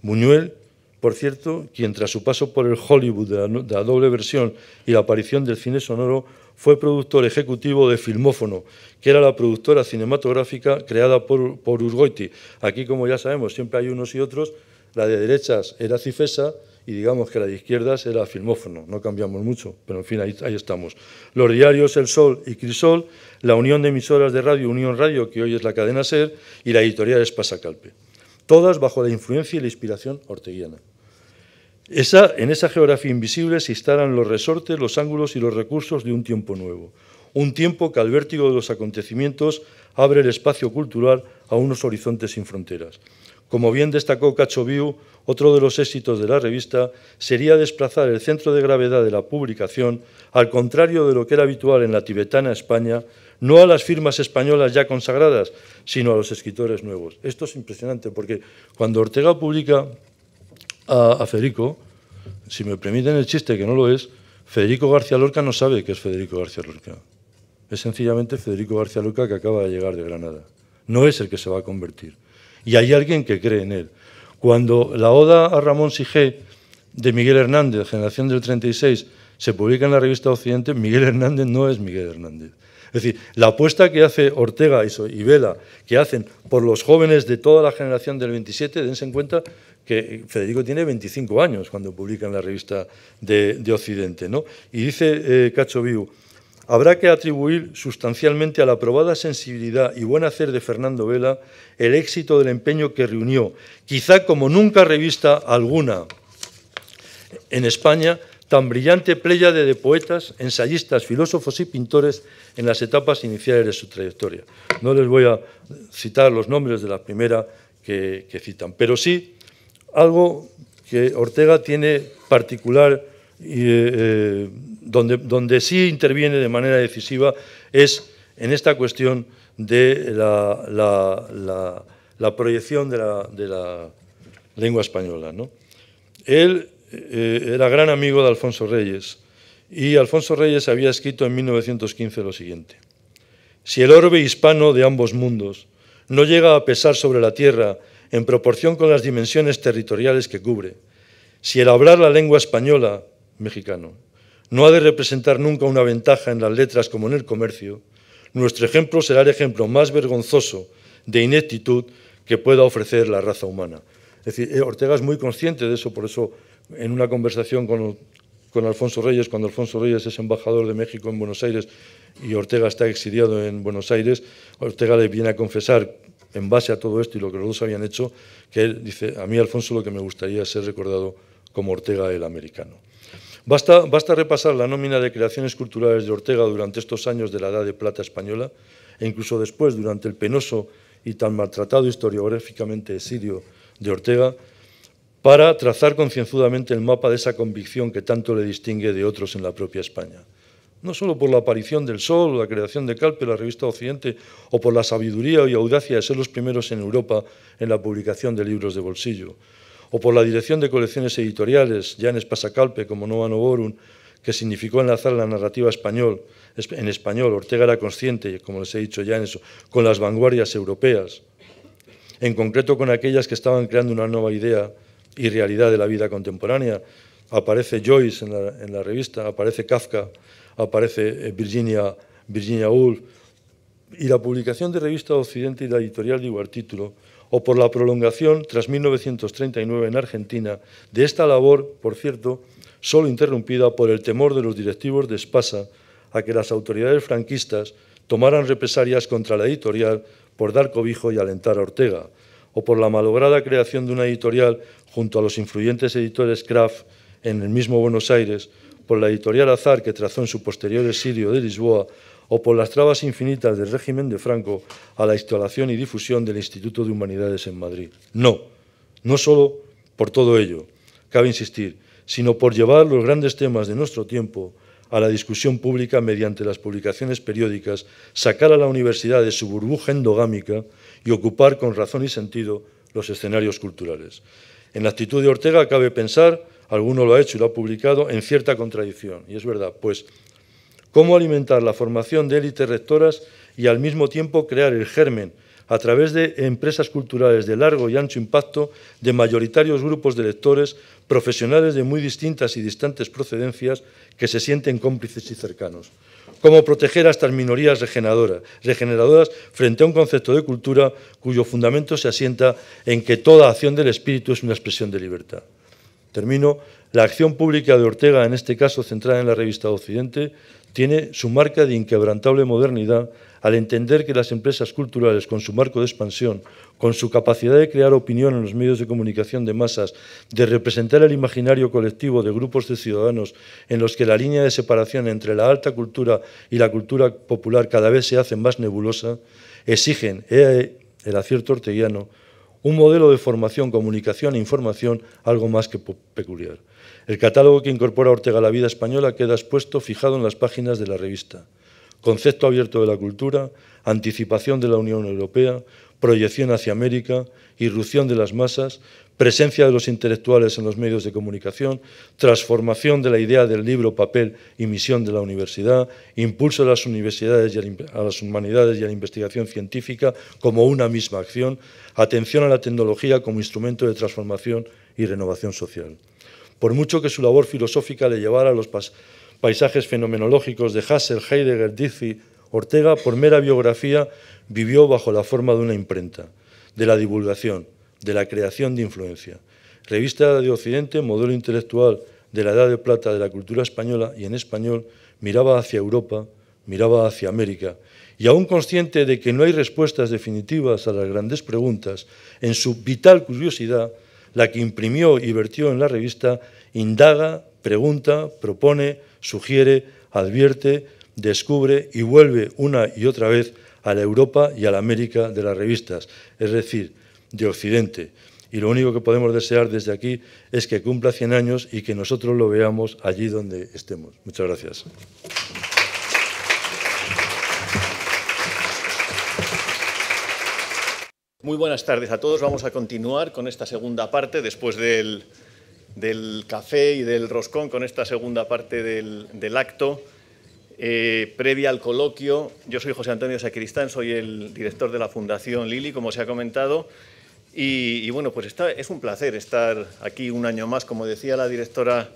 Buñuel, por cierto, quien tras su paso por el Hollywood de la doble versión y la aparición del cine sonoro, fue productor ejecutivo de Filmófono, que era la productora cinematográfica creada por Urgoiti. Aquí, como ya sabemos, siempre hay unos y otros. La de derechas era Cifesa y digamos que la de izquierdas era Filmófono. No cambiamos mucho, pero en fin, ahí estamos. Los diarios El Sol y Crisol, la unión de emisoras de radio, Unión Radio, que hoy es la cadena SER, y la editorial Espasa Calpe. Todas bajo la influencia y la inspiración orteguiana. En esa geografía invisible se instalan los resortes, los ángulos y los recursos de un tiempo nuevo. Un tiempo que al vértigo de los acontecimientos abre el espacio cultural a unos horizontes sin fronteras. Como bien destacó Cacho Viu, otro de los éxitos de la revista sería desplazar el centro de gravedad de la publicación, al contrario de lo que era habitual en la tibetana España, no a las firmas españolas ya consagradas, sino a los escritores nuevos. Esto es impresionante porque cuando Ortega publica a Federico, si me permiten el chiste, que no lo es, Federico García Lorca no sabe qué es Federico García Lorca. Es sencillamente Federico García Lorca que acaba de llegar de Granada. No es el que se va a convertir. Y hay alguien que cree en él. Cuando la Oda a Ramón Sigé de Miguel Hernández, Generación del 36, se publica en la revista Occidente, Miguel Hernández no es Miguel Hernández. Es decir, la apuesta que hace Ortega y Vela, que hacen por los jóvenes de toda la generación del 27, dense en cuenta que Federico tiene 25 años cuando publica en la revista de Occidente, ¿no? Y dice Cacho Viu, habrá que atribuir sustancialmente a la probada sensibilidad y buen hacer de Fernando Vela el éxito del empeño que reunió, quizá como nunca revista alguna en España, tan brillante pléyade de poetas, ensayistas, filósofos y pintores en las etapas iniciales de su trayectoria. No les voy a citar los nombres de la primera que citan, pero sí algo que Ortega tiene particular y donde sí interviene de manera decisiva es en esta cuestión de la proyección de la lengua española, ¿no? Él era gran amigo de Alfonso Reyes y Alfonso Reyes había escrito en 1915 lo siguiente: si el orbe hispano de ambos mundos no llega a pesar sobre la tierra en proporción con las dimensiones territoriales que cubre, si el hablar la lengua española, mexicano, no ha de representar nunca una ventaja en las letras como en el comercio, nuestro ejemplo será el ejemplo más vergonzoso de ineptitud que pueda ofrecer la raza humana. Es decir, Ortega es muy consciente de eso, por eso en una conversación con Alfonso Reyes, cuando Alfonso Reyes es embajador de México en Buenos Aires y Ortega está exiliado en Buenos Aires, Ortega le viene a confesar, en base a todo esto y lo que los dos habían hecho, que él dice, a mí, Alfonso, lo que me gustaría es ser recordado como Ortega el americano. Basta repasar la nómina de creaciones culturales de Ortega durante estos años de la Edad de Plata española e incluso después, durante el penoso y tan maltratado historiográficamente exilio de Ortega, para trazar concienzudamente el mapa de esa convicción que tanto le distingue de otros en la propia España. No solo por la aparición del Sol o la creación de Calpe, la revista Occidente, o por la sabiduría y audacia de ser los primeros en Europa en la publicación de libros de bolsillo, o por la dirección de colecciones editoriales, ya en Espasacalpe como Nova Novorum, que significó enlazar la narrativa en español. Ortega era consciente, como les he dicho ya en eso, con las vanguardias europeas, en concreto con aquellas que estaban creando una nueva idea y realidad de la vida contemporánea. Aparece Joyce en la revista, aparece Kafka, aparece Virginia Woolf, y la publicación de Revista Occidente y la editorial de igual título, o por la prolongación, tras 1939 en Argentina, de esta labor, por cierto, solo interrumpida por el temor de los directivos de Espasa a que las autoridades franquistas tomaran represalias contra la editorial por dar cobijo y alentar a Ortega, o por la malograda creación de una editorial junto a los influyentes editores Kraft en el mismo Buenos Aires, por la editorial Azar que trazó en su posterior exilio de Lisboa, o por las trabas infinitas del régimen de Franco a la instalación y difusión del Instituto de Humanidades en Madrid. No solo por todo ello, cabe insistir, sino por llevar los grandes temas de nuestro tiempo a la discusión pública mediante las publicaciones periódicas, sacar a la universidad de su burbuja endogámica y ocupar con razón y sentido los escenarios culturales. En la actitud de Ortega cabe pensar, alguno lo ha hecho y lo ha publicado, en cierta contradicción, y es verdad, pues cómo alimentar la formación de élites rectoras y al mismo tiempo crear el germen, a través de empresas culturales de largo y ancho impacto, de mayoritarios grupos de lectores, profesionales de muy distintas y distantes procedencias que se sienten cómplices y cercanos. Cómo proteger a estas minorías regeneradoras frente a un concepto de cultura cuyo fundamento se asienta en que toda acción del espíritu es una expresión de libertad. Termino. La acción pública de Ortega, en este caso centrada en la revista Occidente, tiene su marca de inquebrantable modernidad al entender que las empresas culturales, con su marco de expansión, con su capacidad de crear opinión en los medios de comunicación de masas, de representar el imaginario colectivo de grupos de ciudadanos en los que la línea de separación entre la alta cultura y la cultura popular cada vez se hace más nebulosa, exigen, el acierto orteguiano, un modelo de formación, comunicación e información algo más que peculiar. El catálogo que incorpora Ortega a la vida española queda expuesto, fijado en las páginas de la revista. Concepto abierto de la cultura, anticipación de la Unión Europea, proyección hacia América, irrupción de las masas, presencia de los intelectuales en los medios de comunicación, transformación de la idea del libro, papel y misión de la universidad, impulso de las universidades a las humanidades y a la investigación científica como una misma acción, atención a la tecnología como instrumento de transformación y renovación social. Por mucho que su labor filosófica le llevara a los paisajes fenomenológicos de Husserl, Heidegger, Dicey, Ortega, por mera biografía, vivió bajo la forma de una imprenta, de la divulgación, de la creación de influencia. Revista de Occidente, modelo intelectual de la Edad de Plata de la cultura española y en español, miraba hacia Europa, miraba hacia América, y aún consciente de que no hay respuestas definitivas a las grandes preguntas, en su vital curiosidad, la que imprimió y vertió en la revista, indaga, pregunta, propone, sugiere, advierte, descubre y vuelve una y otra vez a la Europa y a la América de las revistas, es decir, de Occidente. Y lo único que podemos desear desde aquí es que cumpla 100 años y que nosotros lo veamos allí donde estemos. Muchas gracias. Muy buenas tardes a todos. Vamos a continuar con esta segunda parte, después del café y del roscón, con esta segunda parte del acto, previa al coloquio. Yo soy José Antonio Sacristán, soy el director de la Fundación Lili, como se ha comentado, y bueno, pues es un placer estar aquí un año más. Como decía la directora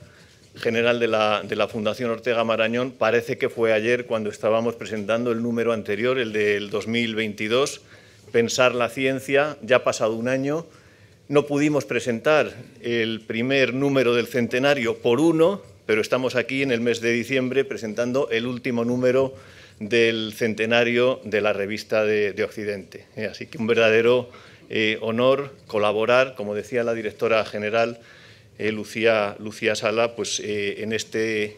general de la Fundación Ortega Marañón parece que fue ayer cuando estábamos presentando el número anterior, el del 2022, Pensar la ciencia. Ya ha pasado un año. No pudimos presentar el primer número del centenario por uno, pero estamos aquí en el mes de diciembre presentando el último número del centenario de la revista de Occidente. Así que un verdadero honor colaborar, como decía la directora general, Lucía Sala, pues, en este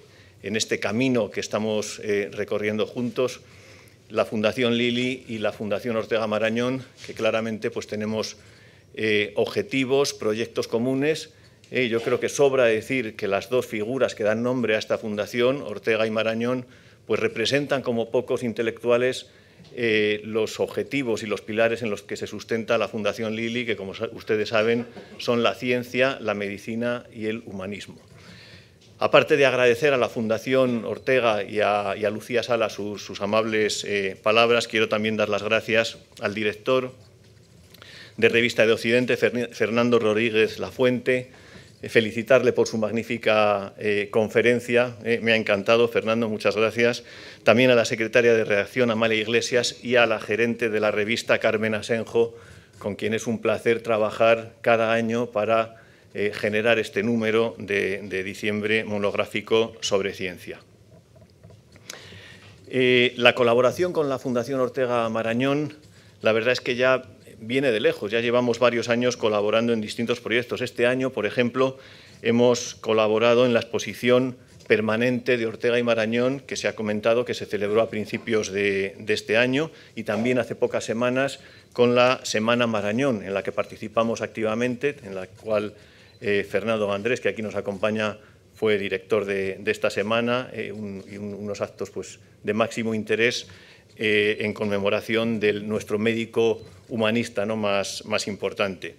camino que estamos recorriendo juntos, la Fundación Lili y la Fundación Ortega Marañón, que claramente pues, tenemos objetivos, proyectos comunes. Yo creo que sobra decir que las dos figuras que dan nombre a esta fundación, Ortega y Marañón, pues representan como pocos intelectuales los objetivos y los pilares en los que se sustenta la Fundación Lili, que como ustedes saben son la ciencia, la medicina y el humanismo. Aparte de agradecer a la Fundación Ortega y a Lucía Sala sus amables palabras, quiero también dar las gracias al director de Revista de Occidente, Fernando Rodríguez Lafuente, felicitarle por su magnífica conferencia. Me ha encantado, Fernando, muchas gracias. También a la secretaria de redacción, Amalia Iglesias, y a la gerente de la revista, Carmen Asenjo, con quien es un placer trabajar cada año para generar este número de diciembre monográfico sobre ciencia. La colaboración con la Fundación Ortega Marañón, la verdad es que ya viene de lejos, ya llevamos varios años colaborando en distintos proyectos. Este año, por ejemplo, hemos colaborado en la exposición permanente de Ortega y Marañón, que se ha comentado que se celebró a principios de este año, y también hace pocas semanas con la Semana Marañón, en la que participamos activamente, en la cual Fernando Andrés, que aquí nos acompaña, fue director de esta semana, y unos actos pues, de máximo interés en conmemoración de nuestro médico humanista, ¿no? más importante.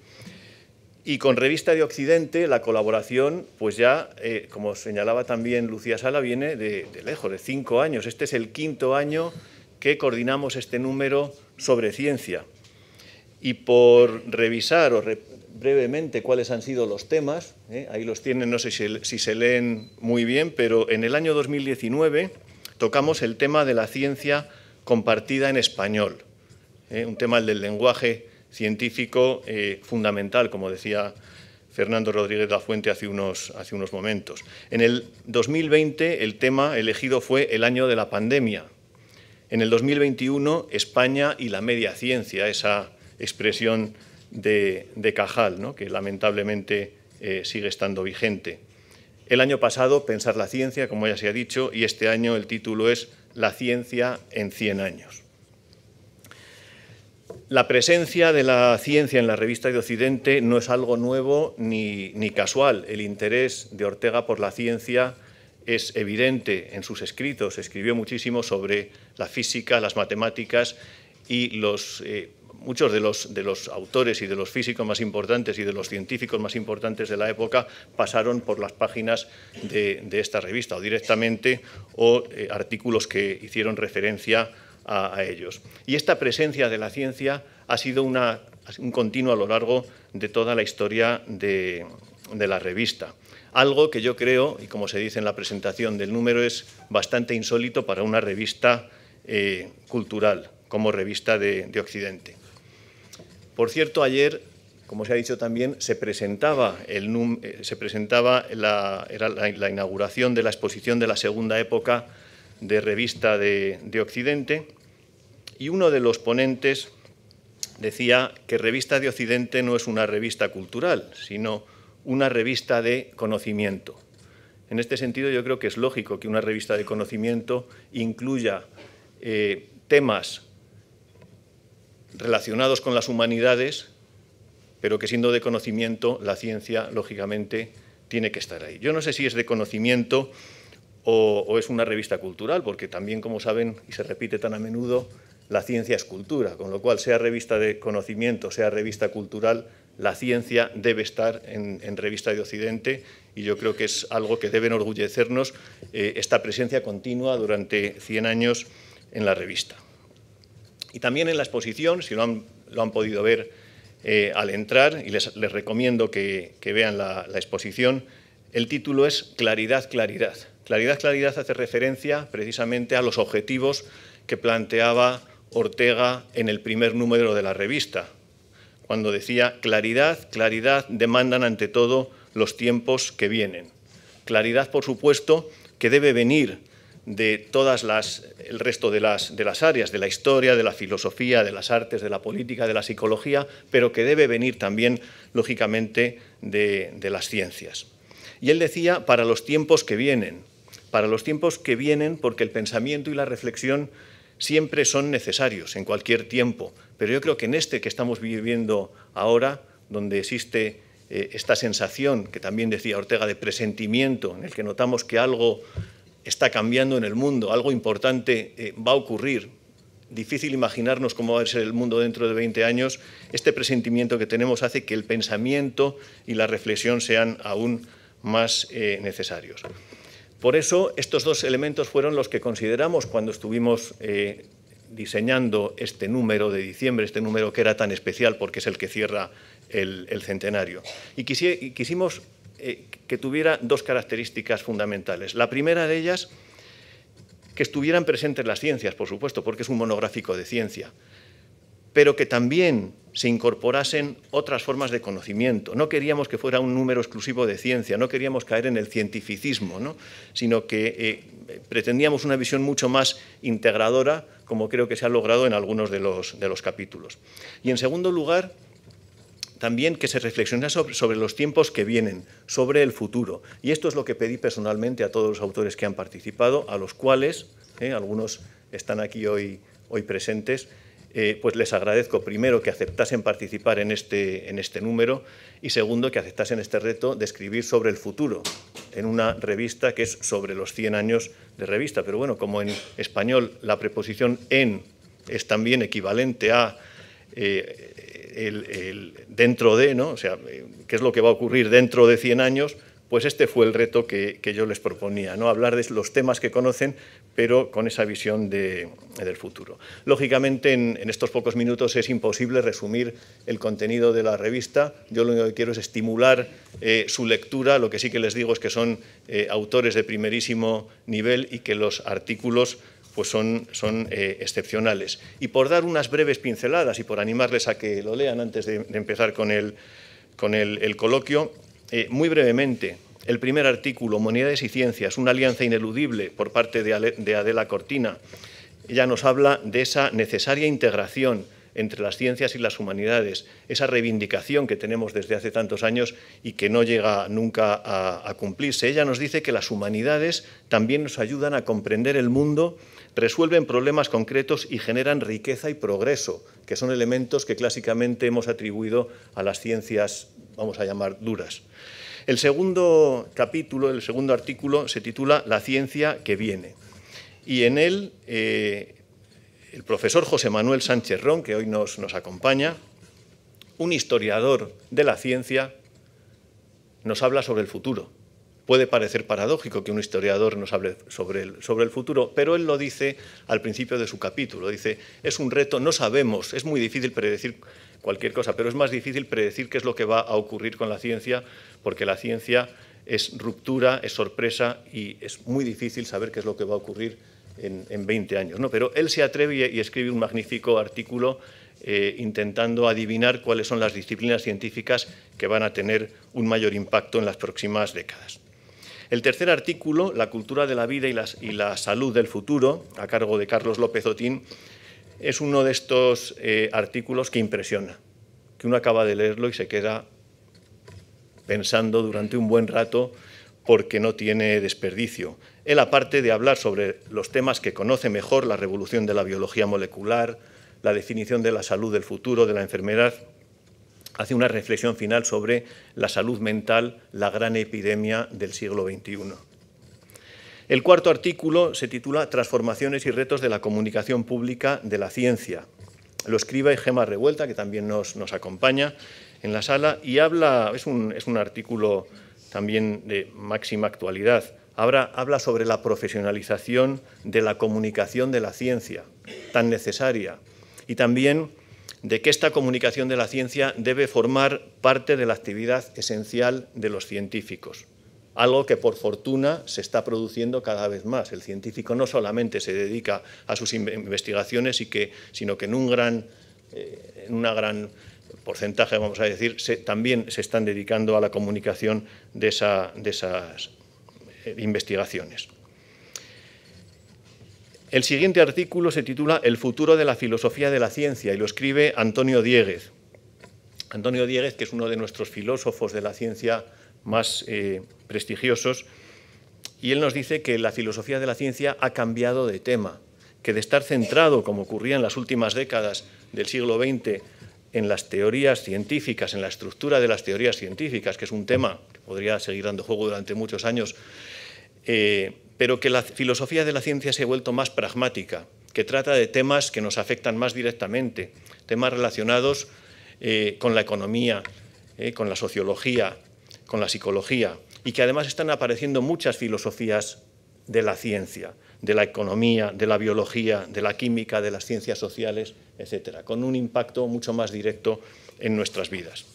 Y con Revista de Occidente la colaboración, pues ya, como señalaba también Lucía Sala, viene de lejos, de 5 años. Este es el 5º año que coordinamos este número sobre ciencia. Y por revisar brevemente cuáles han sido los temas, ahí los tienen, no sé si se leen muy bien, pero en el año 2019 tocamos el tema de la ciencia compartida en español, un tema, el del lenguaje científico, fundamental, como decía Fernando Rodríguez Lafuente hace unos momentos. En el 2020 el tema elegido fue el año de la pandemia. En el 2021 España y la media ciencia, esa expresión de Cajal, ¿no? que lamentablemente sigue estando vigente. El año pasado Pensar la ciencia, como ya se ha dicho, y este año el título es La ciencia en 100 años. La presencia de la ciencia en la Revista de Occidente no es algo nuevo ni casual. El interés de Ortega por la ciencia es evidente en sus escritos. Escribió muchísimo sobre la física, las matemáticas y muchos de los autores y de los físicos más importantes y de los científicos más importantes de la época pasaron por las páginas de esta revista, o directamente, o artículos que hicieron referencia a ellos. Y esta presencia de la ciencia ha sido un continuo a lo largo de toda la historia de la revista. Algo que yo creo, y como se dice en la presentación del número, es bastante insólito para una revista cultural, como Revista de Occidente. Por cierto, ayer, como se ha dicho también, se presentaba la inauguración de la exposición de la segunda época de Revista de Occidente, y uno de los ponentes decía que Revista de Occidente no es una revista cultural, sino una revista de conocimiento. En este sentido, yo creo que es lógico que una revista de conocimiento incluya temas relacionados con las humanidades, pero que siendo de conocimiento, la ciencia, lógicamente, tiene que estar ahí. Yo no sé si es de conocimiento o es una revista cultural, porque también, como saben, y se repite tan a menudo, la ciencia es cultura, con lo cual, sea revista de conocimiento, sea revista cultural, la ciencia debe estar en Revista de Occidente, y yo creo que es algo que debe enorgullecernos, esta presencia continua durante 100 años en la revista. Y también en la exposición, si lo han podido ver al entrar, y les recomiendo que vean la exposición, El título es Claridad, claridad. Claridad, claridad hace referencia precisamente a los objetivos que planteaba Ortega en el primer número de la revista, cuando decía claridad, claridad demandan ante todo los tiempos que vienen. Claridad, por supuesto, que debe venir de el resto de las áreas, de la historia, de la filosofía, de las artes, de la política, de la psicología, pero que debe venir también, lógicamente, de las ciencias. Y él decía, para los tiempos que vienen porque el pensamiento y la reflexión siempre son necesarios en cualquier tiempo, pero yo creo que en este que estamos viviendo ahora, donde existe esta sensación, que también decía Ortega, de presentimiento, en el que notamos que algo está cambiando en el mundo, algo importante va a ocurrir, difícil imaginarnos cómo va a ser el mundo dentro de 20 años, este presentimiento que tenemos hace que el pensamiento y la reflexión sean aún más necesarios. Por eso, estos dos elementos fueron los que consideramos cuando estuvimos diseñando este número de diciembre, este número que era tan especial porque es el que cierra el centenario. Y quisimos que tuviera dos características fundamentales. La primera de ellas, que estuvieran presentes las ciencias, por supuesto, porque es un monográfico de ciencia, pero que también se incorporasen otras formas de conocimiento. No queríamos que fuera un número exclusivo de ciencia, no queríamos caer en el cientificismo, ¿no? Sino que pretendíamos una visión mucho más integradora, como creo que se ha logrado en algunos de los capítulos. Y en segundo lugar, también que se reflexionara sobre los tiempos que vienen, sobre el futuro. Y esto es lo que pedí personalmente a todos los autores que han participado, a los cuales, algunos están aquí hoy presentes, pues les agradezco primero que aceptasen participar en este número y segundo que aceptasen este reto de escribir sobre el futuro en una revista que es sobre los 100 años de revista. Pero bueno, como en español la preposición en es también equivalente a el dentro de, ¿no? O sea, qué es lo que va a ocurrir dentro de 100 años, pues este fue el reto que yo les proponía, ¿no? Hablar de los temas que conocen, pero con esa visión del futuro. Lógicamente, en estos pocos minutos es imposible resumir el contenido de la revista. Yo lo único que quiero es estimular su lectura. Lo que sí que les digo es que son autores de primerísimo nivel y que los artículos pues son excepcionales. Y por dar unas breves pinceladas y por animarles a que lo lean antes de empezar con el coloquio, muy brevemente, el primer artículo, Humanidades y Ciencias, una alianza ineludible por parte de Adela Cortina. Ella nos habla de esa necesaria integración entre las ciencias y las humanidades, esa reivindicación que tenemos desde hace tantos años y que no llega nunca a cumplirse. Ella nos dice que las humanidades también nos ayudan a comprender el mundo, resuelven problemas concretos y generan riqueza y progreso, que son elementos que clásicamente hemos atribuido a las ciencias, vamos a llamar, duras. El segundo capítulo, el segundo artículo, se titula La ciencia que viene. Y en él, el profesor José Manuel Sánchez Ron, que hoy nos acompaña, un historiador de la ciencia, nos habla sobre el futuro. Puede parecer paradójico que un historiador nos hable sobre el futuro, pero él lo dice al principio de su capítulo. Dice, es un reto, no sabemos, es muy difícil predecir cualquier cosa, pero es más difícil predecir qué es lo que va a ocurrir con la ciencia, porque la ciencia es ruptura, es sorpresa y es muy difícil saber qué es lo que va a ocurrir en 20 años, ¿no? Pero él se atreve y escribe un magnífico artículo intentando adivinar cuáles son las disciplinas científicas que van a tener un mayor impacto en las próximas décadas. El tercer artículo, La cultura de la vida y la salud del futuro, a cargo de Carlos López Otín, es uno de estos artículos que impresiona, que uno acaba de leerlo y se queda pensando durante un buen rato porque no tiene desperdicio. Él, aparte de hablar sobre los temas que conoce mejor, la revolución de la biología molecular, la definición de la salud del futuro, de la enfermedad, hace una reflexión final sobre la salud mental, la gran epidemia del siglo XXI. El cuarto artículo se titula Transformaciones y retos de la comunicación pública de la ciencia. Lo escribe Gemma Revuelta, que también nos acompaña en la sala, y es un artículo también de máxima actualidad. Habla sobre la profesionalización de la comunicación de la ciencia, tan necesaria, y también de que esta comunicación de la ciencia debe formar parte de la actividad esencial de los científicos. algo que por fortuna se está produciendo cada vez más. El científico no solamente se dedica a sus investigaciones, sino que en un gran porcentaje, vamos a decir, también se están dedicando a la comunicación de esas investigaciones. El siguiente artículo se titula El futuro de la filosofía de la ciencia y lo escribe Antonio Diéguez. Antonio Diéguez, que es uno de nuestros filósofos de la ciencia más prestigiosos, y él nos dice que la filosofía de la ciencia ha cambiado de tema, que de estar centrado, como ocurría en las últimas décadas del siglo XX, en las teorías científicas, en la estructura de las teorías científicas, que es un tema que podría seguir dando juego durante muchos años, pero que la filosofía de la ciencia se ha vuelto más pragmática, que trata de temas que nos afectan más directamente, temas relacionados con la economía, con la sociología, con la psicología, y que además están apareciendo muchas filosofías de la ciencia, de la economía, de la biología, de la química, de las ciencias sociales, etcétera, con un impacto mucho más directo en nuestras vidas.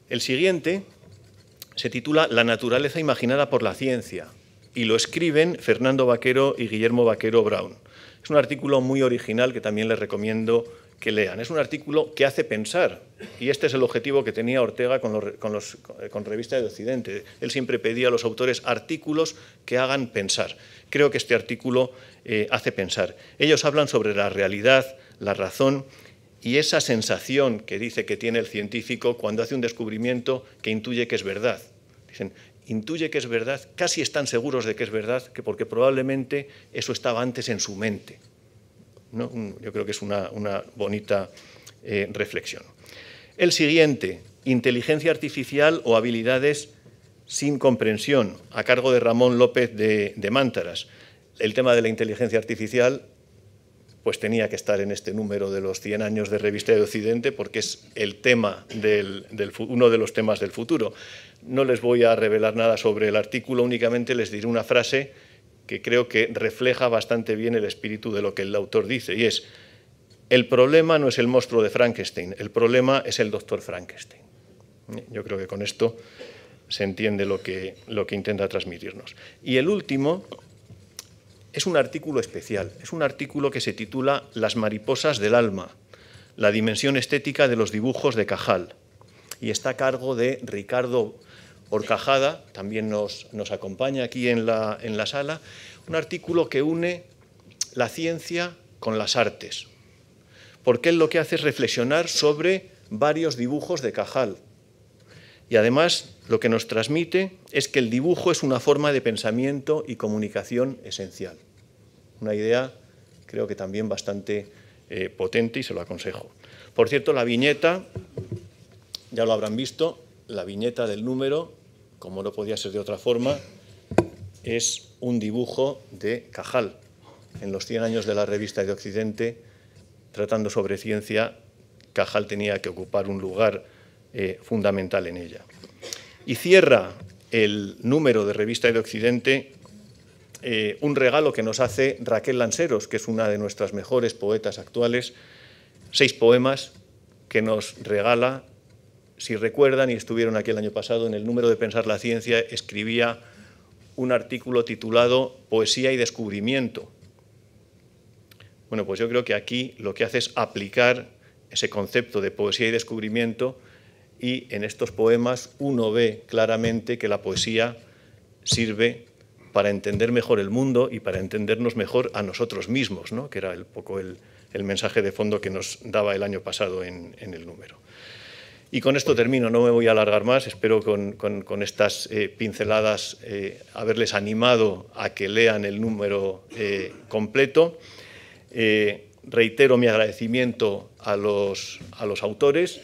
El siguiente se titula La naturaleza imaginada por la ciencia y lo escriben Fernando Vaquero y Guillermo Vaquero Brown. Es un artículo muy original que también les recomiendo que lean. Es un artículo que hace pensar, y este es el objetivo que tenía Ortega con Revista de Occidente. Él siempre pedía a los autores artículos que hagan pensar. Creo que este artículo hace pensar. Ellos hablan sobre la realidad, la razón y esa sensación que dice que tiene el científico cuando hace un descubrimiento que intuye que es verdad. Dicen, intuye que es verdad, casi están seguros de que es verdad, porque probablemente eso estaba antes en su mente. ¿No? Yo creo que es una bonita reflexión. El siguiente, inteligencia artificial o habilidades sin comprensión, a cargo de Ramón López de Mántaras. El tema de la inteligencia artificial pues tenía que estar en este número de los 100 años de Revista de Occidente porque es el tema uno de los temas del futuro. No les voy a revelar nada sobre el artículo, únicamente les diré una frase que creo que refleja bastante bien el espíritu de lo que el autor dice, y es: el problema no es el monstruo de Frankenstein, el problema es el doctor Frankenstein. Yo creo que con esto se entiende lo que intenta transmitirnos. Y el último es un artículo especial, es un artículo que se titula Las mariposas del alma, la dimensión estética de los dibujos de Cajal, y está a cargo de Ricardo Horcajada, también nos acompaña aquí en la sala, un artículo que une la ciencia con las artes, porque él lo que hace es reflexionar sobre varios dibujos de Cajal. Y además lo que nos transmite es que el dibujo es una forma de pensamiento y comunicación esencial. Una idea creo que también bastante potente y se lo aconsejo. Por cierto, la viñeta, ya lo habrán visto, la viñeta del número, como no podía ser de otra forma, es un dibujo de Cajal. En los 100 años de la Revista de Occidente, tratando sobre ciencia, Cajal tenía que ocupar un lugar fundamental en ella. Y cierra el número de Revista de Occidente un regalo que nos hace Raquel Lanseros, que es una de nuestras mejores poetas actuales, 6 poemas que nos regala. Si recuerdan y estuvieron aquí el año pasado, en el número de Pensar la Ciencia escribía un artículo titulado Poesía y descubrimiento. Bueno, pues yo creo que aquí lo que hace es aplicar ese concepto de poesía y descubrimiento, y en estos poemas uno ve claramente que la poesía sirve para entender mejor el mundo y para entendernos mejor a nosotros mismos, ¿no? Que era un poco el mensaje de fondo que nos daba el año pasado en el número. Y con esto termino, no me voy a alargar más, espero con estas pinceladas haberles animado a que lean el número completo. Reitero mi agradecimiento a los autores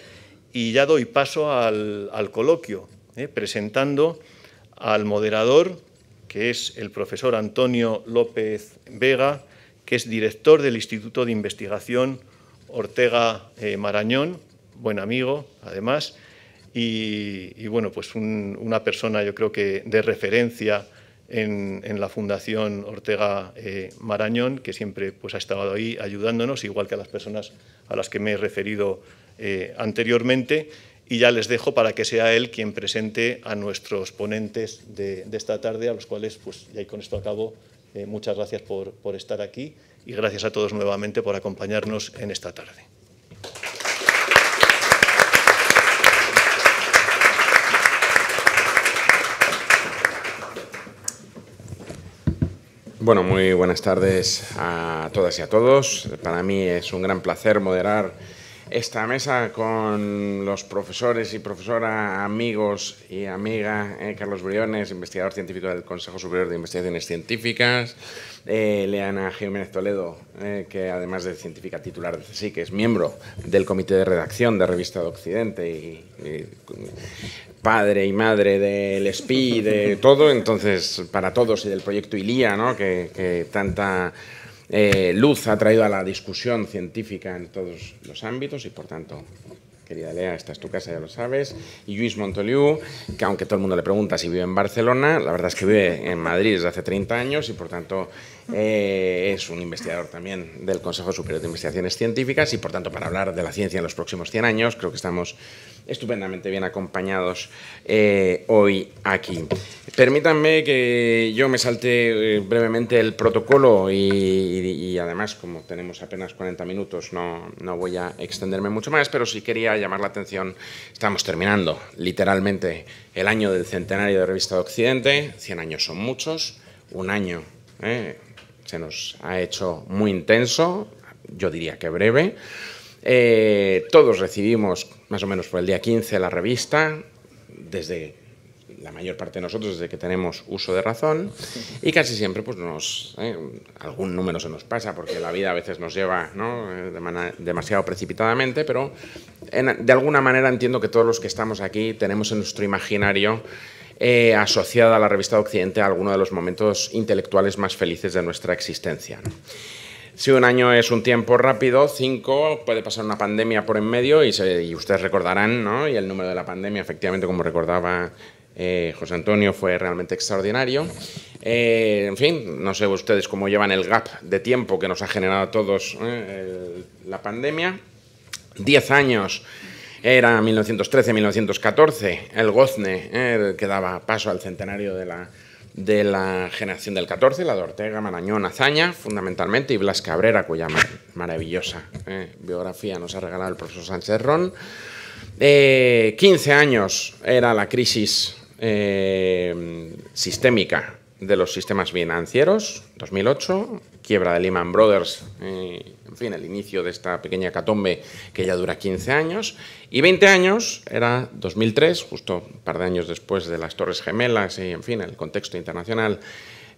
y ya doy paso al coloquio, presentando al moderador, que es el profesor Antonio López Vega, que es director del Instituto de Investigación Ortega Marañón, buen amigo, además, y bueno, pues una persona, yo creo que de referencia en la Fundación Ortega Marañón, que siempre pues ha estado ahí ayudándonos, igual que a las personas a las que me he referido anteriormente, y ya les dejo para que sea él quien presente a nuestros ponentes de esta tarde, a los cuales, pues ya y con esto acabo, muchas gracias por estar aquí y gracias a todos nuevamente por acompañarnos en esta tarde. Bueno, muy buenas tardes a todas y a todos. Para mí es un gran placer moderar esta mesa con los profesores y profesora, amigos y amiga, Carlos Briones, investigador científico del Consejo Superior de Investigaciones Científicas, Leana Jiménez Toledo, que además de científica titular de CSIC, es miembro del comité de redacción de Revista de Occidente y padre y madre del SPI, de todo, entonces para todos, y del proyecto ILIA, ¿no? que tanta luz ha traído a la discusión científica en todos los ámbitos y, por tanto, querida Lea, esta es tu casa, ya lo sabes. Y Lluís Montoliu, que aunque todo el mundo le pregunta si vive en Barcelona, la verdad es que vive en Madrid desde hace 30 años y, por tanto, es un investigador también del Consejo Superior de Investigaciones Científicas y, por tanto, para hablar de la ciencia en los próximos 100 años, creo que estamos estupendamente bien acompañados hoy aquí. Permítanme que yo me salte brevemente el protocolo y además, como tenemos apenas 40 minutos, no voy a extenderme mucho más, pero sí quería llamar la atención. Estamos terminando literalmente el año del centenario de Revista de Occidente. 100 años son muchos, un año se nos ha hecho muy intenso, yo diría que breve. Todos recibimos más o menos por el día 15 la revista, desde la mayor parte de nosotros desde que tenemos uso de razón, y casi siempre pues algún número se nos pasa porque la vida a veces nos lleva, ¿no? Demasiado precipitadamente, pero de alguna manera entiendo que todos los que estamos aquí tenemos en nuestro imaginario asociada a la Revista de Occidente a alguno de los momentos intelectuales más felices de nuestra existencia, ¿no? Si un año es un tiempo rápido, 5, puede pasar una pandemia por en medio y ustedes recordarán, ¿no? Y el número de la pandemia, efectivamente, como recordaba José Antonio, fue realmente extraordinario. En fin, no sé ustedes cómo llevan el gap de tiempo que nos ha generado a todos la pandemia. 10 años era 1913-1914, el Gozne, que daba paso al centenario de la generación del 14, la de Ortega, Marañón, Azaña, fundamentalmente, y Blas Cabrera, cuya maravillosa biografía nos ha regalado el profesor Sánchez Ron. 15 años era la crisis sistémica de los sistemas financieros, 2008, quiebra de Lehman Brothers, en fin, el inicio de esta pequeña hecatombe que ya dura 15 años, y 20 años era 2003, justo un par de años después de las Torres Gemelas, y en fin, el contexto internacional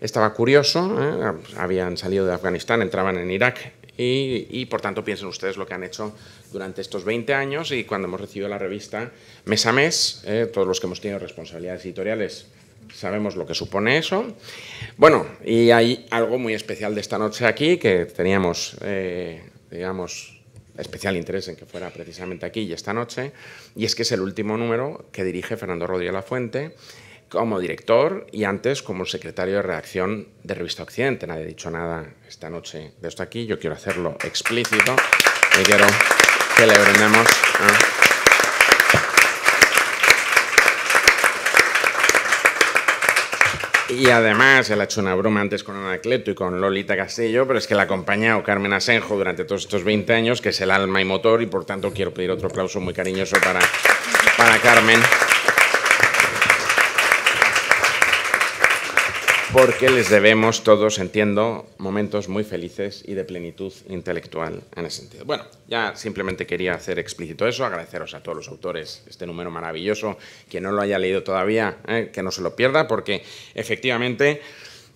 estaba curioso, habían salido de Afganistán, entraban en Irak, y por tanto piensen ustedes lo que han hecho durante estos 20 años, y cuando hemos recibido la revista mes a mes, todos los que hemos tenido responsabilidades editoriales sabemos lo que supone eso. Bueno, y hay algo muy especial de esta noche aquí, que teníamos, digamos, especial interés en que fuera precisamente aquí y esta noche, y es que es el último número que dirige Fernando Rodríguez Lafuente como director y antes como secretario de redacción de Revista Occidente. Nadie ha dicho nada esta noche de esto aquí, yo quiero hacerlo explícito y quiero que le brindemos. Y además, él ha hecho una broma antes con Anacleto y con Lolita Castillo, pero es que le ha acompañado Carmen Asenjo durante todos estos 20 años, que es el alma y motor, y por tanto quiero pedir otro aplauso muy cariñoso para Carmen, porque les debemos todos, entiendo, momentos muy felices y de plenitud intelectual en ese sentido. Bueno, ya simplemente quería hacer explícito eso, agradeceros a todos los autores este número maravilloso. Quien no lo haya leído todavía, que no se lo pierda, porque efectivamente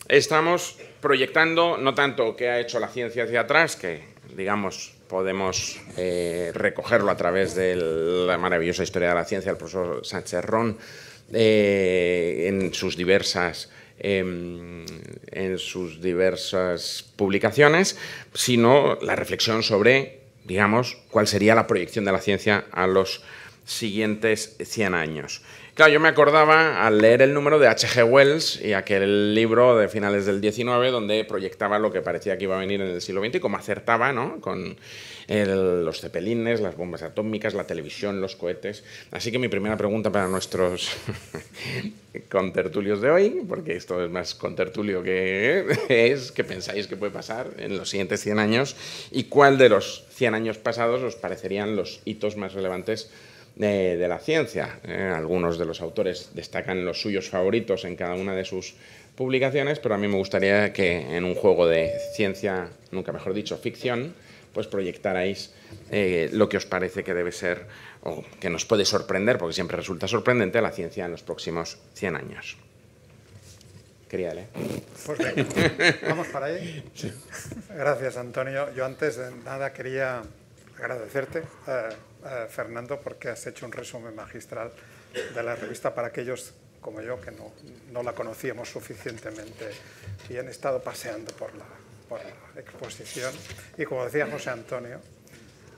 estamos proyectando no tanto qué ha hecho la ciencia hacia atrás, que digamos podemos recogerlo a través de la maravillosa historia de la ciencia del profesor Sánchez Ron en sus diversas publicaciones, sino la reflexión sobre, digamos, cuál sería la proyección de la ciencia a los siguientes 100 años. Claro, yo me acordaba al leer el número de H.G. Wells y aquel libro de finales del XIX donde proyectaba lo que parecía que iba a venir en el siglo XX y cómo acertaba, ¿no?, con los cepelines, las bombas atómicas, la televisión, los cohetes. Así que mi primera pregunta para nuestros contertulios de hoy, porque esto es más contertulio que es, ¿qué pensáis que puede pasar en los siguientes 100 años? ¿Y cuál de los 100 años pasados os parecerían los hitos más relevantes de la ciencia? Algunos de los autores destacan los suyos favoritos en cada una de sus publicaciones, pero a mí me gustaría que en un juego de ciencia, nunca mejor dicho, ficción, pues proyectarais lo que os parece que debe ser o que nos puede sorprender, porque siempre resulta sorprendente, la ciencia en los próximos 100 años. Quería leer. Pues venga, vamos para ahí. Sí. Gracias, Antonio. Yo antes de nada quería agradecerte, Fernando, porque has hecho un resumen magistral de la revista para aquellos como yo que no la conocíamos suficientemente y han estado paseando por la exposición. Y como decía José Antonio,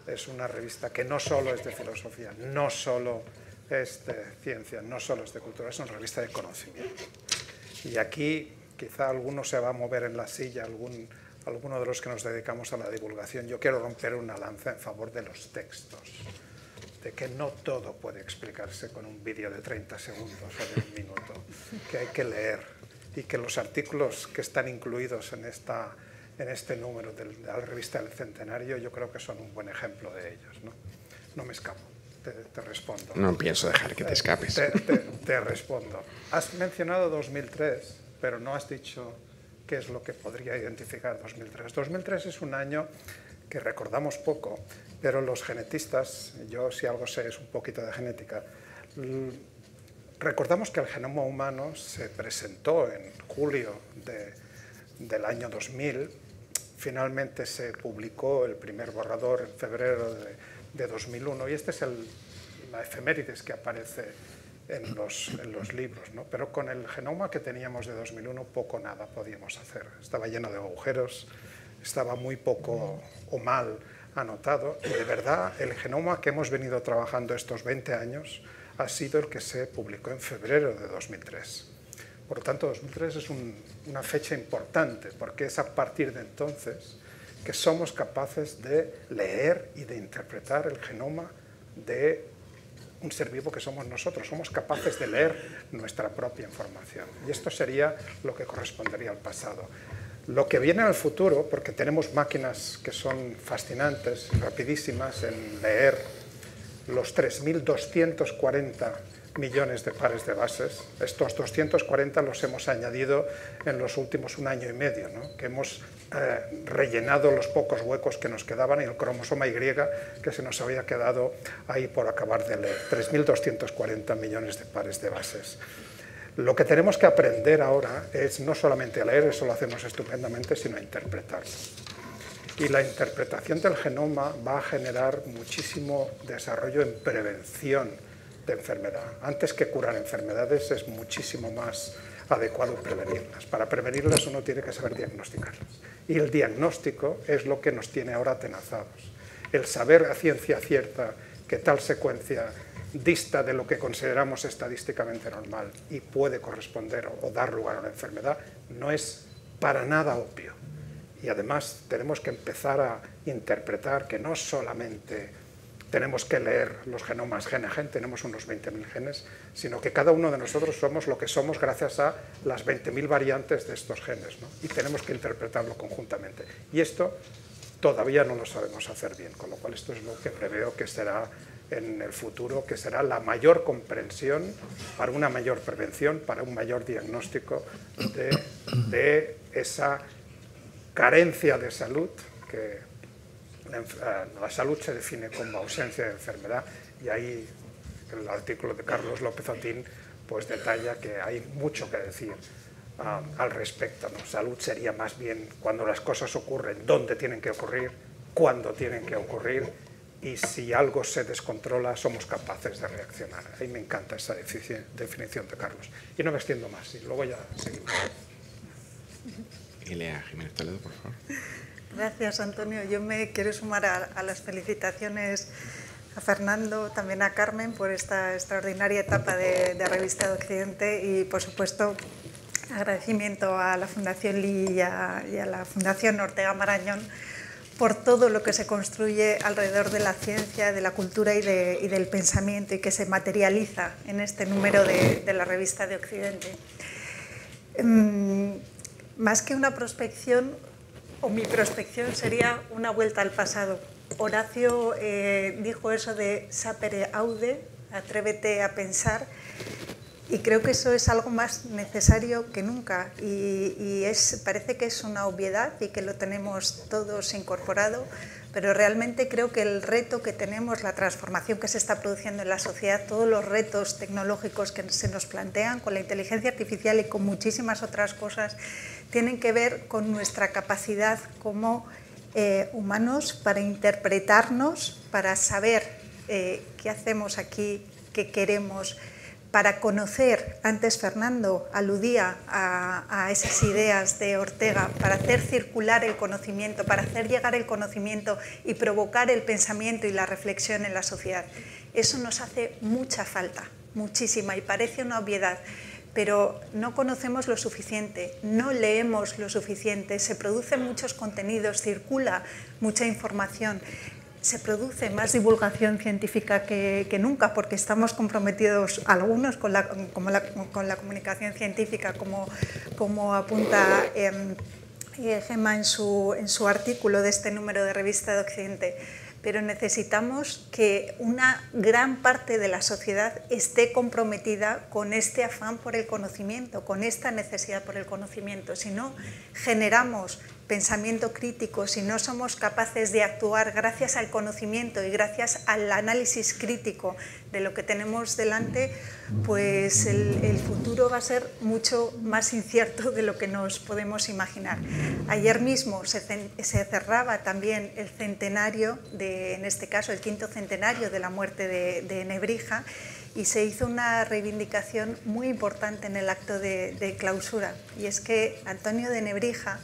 es una revista que no solo es de filosofía, no solo es de ciencia, no solo es de cultura, es una revista de conocimiento. Y aquí quizá alguno se va a mover en la silla, alguno de los que nos dedicamos a la divulgación. Yo quiero romper una lanza en favor de los textos, de que no todo puede explicarse con un vídeo de 30 segundos o de 1 minuto, que hay que leer y que los artículos que están incluidos en este número de la revista del Centenario yo creo que son un buen ejemplo de ellos, ¿no? No me escapo, te respondo. No pienso dejar que te escapes. Te respondo. Has mencionado 2003, pero no has dicho qué es lo que podría identificar 2003. 2003 es un año que recordamos poco, pero los genetistas, yo si algo sé es un poquito de genética, recordamos que el genoma humano se presentó en julio del año 2000, finalmente se publicó el primer borrador en febrero de 2001 y este es la efemérides que aparece en los libros, ¿no? Pero con el genoma que teníamos de 2001 poco nada podíamos hacer, estaba lleno de agujeros, estaba muy poco o mal anotado y de verdad el genoma que hemos venido trabajando estos 20 años ha sido el que se publicó en febrero de 2003. Por lo tanto, 2003 es una fecha importante porque es a partir de entonces que somos capaces de leer y de interpretar el genoma de un ser vivo que somos nosotros. Somos capaces de leer nuestra propia información. Y esto sería lo que correspondería al pasado. Lo que viene al futuro, porque tenemos máquinas que son fascinantes, rapidísimas en leer los 3.240 millones de pares de bases. Estos 240 los hemos añadido en los últimos 1 año y medio, ¿no? Que hemos rellenado los pocos huecos que nos quedaban y el cromosoma Y que se nos había quedado ahí por acabar de leer. 3.240 millones de pares de bases. Lo que tenemos que aprender ahora es no solamente a leer, eso lo hacemos estupendamente, sino a interpretarlo. Y la interpretación del genoma va a generar muchísimo desarrollo en prevención de enfermedad. Antes que curar enfermedades es muchísimo más adecuado prevenirlas. Para prevenirlas uno tiene que saber diagnosticarlas. Y el diagnóstico es lo que nos tiene ahora atenazados. El saber a ciencia cierta que tal secuencia dista de lo que consideramos estadísticamente normal y puede corresponder o dar lugar a una enfermedad no es para nada obvio. Y además tenemos que empezar a interpretar que no solamente tenemos que leer los genomas gen a gen, tenemos unos 20.000 genes, sino que cada uno de nosotros somos lo que somos gracias a las 20.000 variantes de estos genes, ¿no? Y tenemos que interpretarlo conjuntamente. Y esto todavía no lo sabemos hacer bien, con lo cual esto es lo que preveo que será en el futuro, que será la mayor comprensión para una mayor prevención, para un mayor diagnóstico de esa carencia de salud que la salud se define como ausencia de enfermedad y ahí el artículo de Carlos López Otín pues detalla que hay mucho que decir al respecto, ¿no? Salud sería más bien cuando las cosas ocurren, dónde tienen que ocurrir, cuándo tienen que ocurrir y si algo se descontrola somos capaces de reaccionar. Ahí me encanta esa definición de Carlos. Y no me extiendo más y luego ya seguimos. Ileana Jiménez Toledo, por favor. Gracias, Antonio. Yo me quiero sumar a las felicitaciones a Fernando, también a Carmen por esta extraordinaria etapa de Revista de Occidente y, por supuesto, agradecimiento a la Fundación Lee y a la Fundación Ortega Marañón por todo lo que se construye alrededor de la ciencia, de la cultura y del pensamiento y que se materializa en este número de la Revista de Occidente. Más que una prospección, o mi prospección sería una vuelta al pasado. Horacio dijo eso de sapere aude, atrévete a pensar, y creo que eso es algo más necesario que nunca y parece que es una obviedad y que lo tenemos todos incorporado, pero realmente creo que el reto que tenemos, la transformación que se está produciendo en la sociedad, todos los retos tecnológicos que se nos plantean con la inteligencia artificial y con muchísimas otras cosas, tienen que ver con nuestra capacidad como humanos para interpretarnos, para saber qué hacemos aquí, qué queremos, para conocer, antes Fernando aludía a esas ideas de Ortega, para hacer circular el conocimiento, para hacer llegar el conocimiento y provocar el pensamiento y la reflexión en la sociedad. Eso nos hace mucha falta, muchísima, y parece una obviedad, pero no conocemos lo suficiente, no leemos lo suficiente, se producen muchos contenidos, circula mucha información. Se produce más divulgación científica que nunca porque estamos comprometidos algunos con la comunicación científica, como apunta Gemma en su artículo de este número de Revista de Occidente. Pero necesitamos que una gran parte de la sociedad esté comprometida con este afán por el conocimiento, con esta necesidad por el conocimiento. Si no generamos pensamiento crítico, si no somos capaces de actuar gracias al conocimiento y gracias al análisis crítico de lo que tenemos delante, pues el futuro va a ser mucho más incierto de lo que nos podemos imaginar. Ayer mismo se cerraba también el centenario, en este caso el 5º centenario de la muerte de Nebrija, y se hizo una reivindicación muy importante en el acto de clausura, y es que Antonio de Nebrija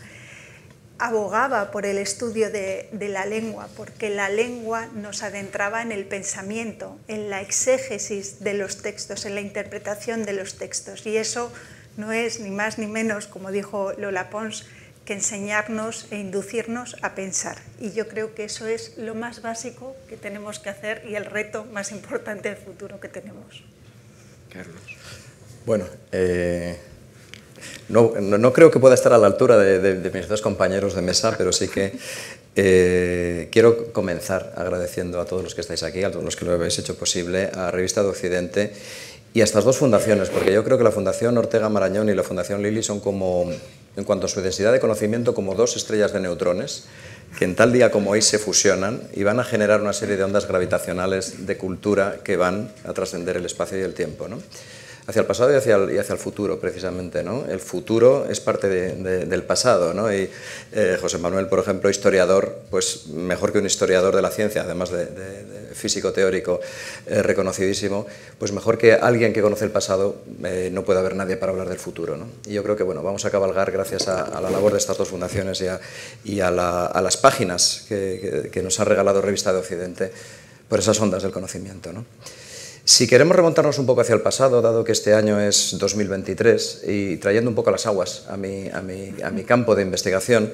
abogaba por el estudio de la lengua, porque la lengua nos adentraba en el pensamiento, en la exégesis de los textos, en la interpretación de los textos. Y eso no es ni más ni menos, como dijo Lola Pons, que enseñarnos e inducirnos a pensar. Y yo creo que eso es lo más básico que tenemos que hacer y el reto más importante del futuro que tenemos. Carlos. Bueno, no creo que pueda estar a la altura de mis dos compañeros de mesa, pero sí que quiero comenzar agradeciendo a todos los que estáis aquí, a todos los que lo habéis hecho posible, a Revista de Occidente y a estas dos fundaciones, porque yo creo que la Fundación Ortega Marañón y la Fundación Lili son como, en cuanto a su densidad de conocimiento, como dos estrellas de neutrones que en tal día como hoy se fusionan y van a generar una serie de ondas gravitacionales de cultura que van a trascender el espacio y el tiempo, ¿no? Hacia el pasado y hacia el futuro, precisamente, ¿no? El futuro es parte del pasado, ¿no? Y José Manuel, por ejemplo, historiador, pues mejor que un historiador de la ciencia, además de físico teórico reconocidísimo, pues mejor que alguien que conoce el pasado, no puede haber nadie para hablar del futuro, ¿no? Y yo creo que, bueno, vamos a cabalgar gracias a la labor de estas dos fundaciones y a las páginas que nos ha regalado Revista de Occidente por esas ondas del conocimiento, ¿no? Si queremos remontarnos un poco hacia el pasado, dado que este año es 2023, y trayendo un poco las aguas a mi campo de investigación,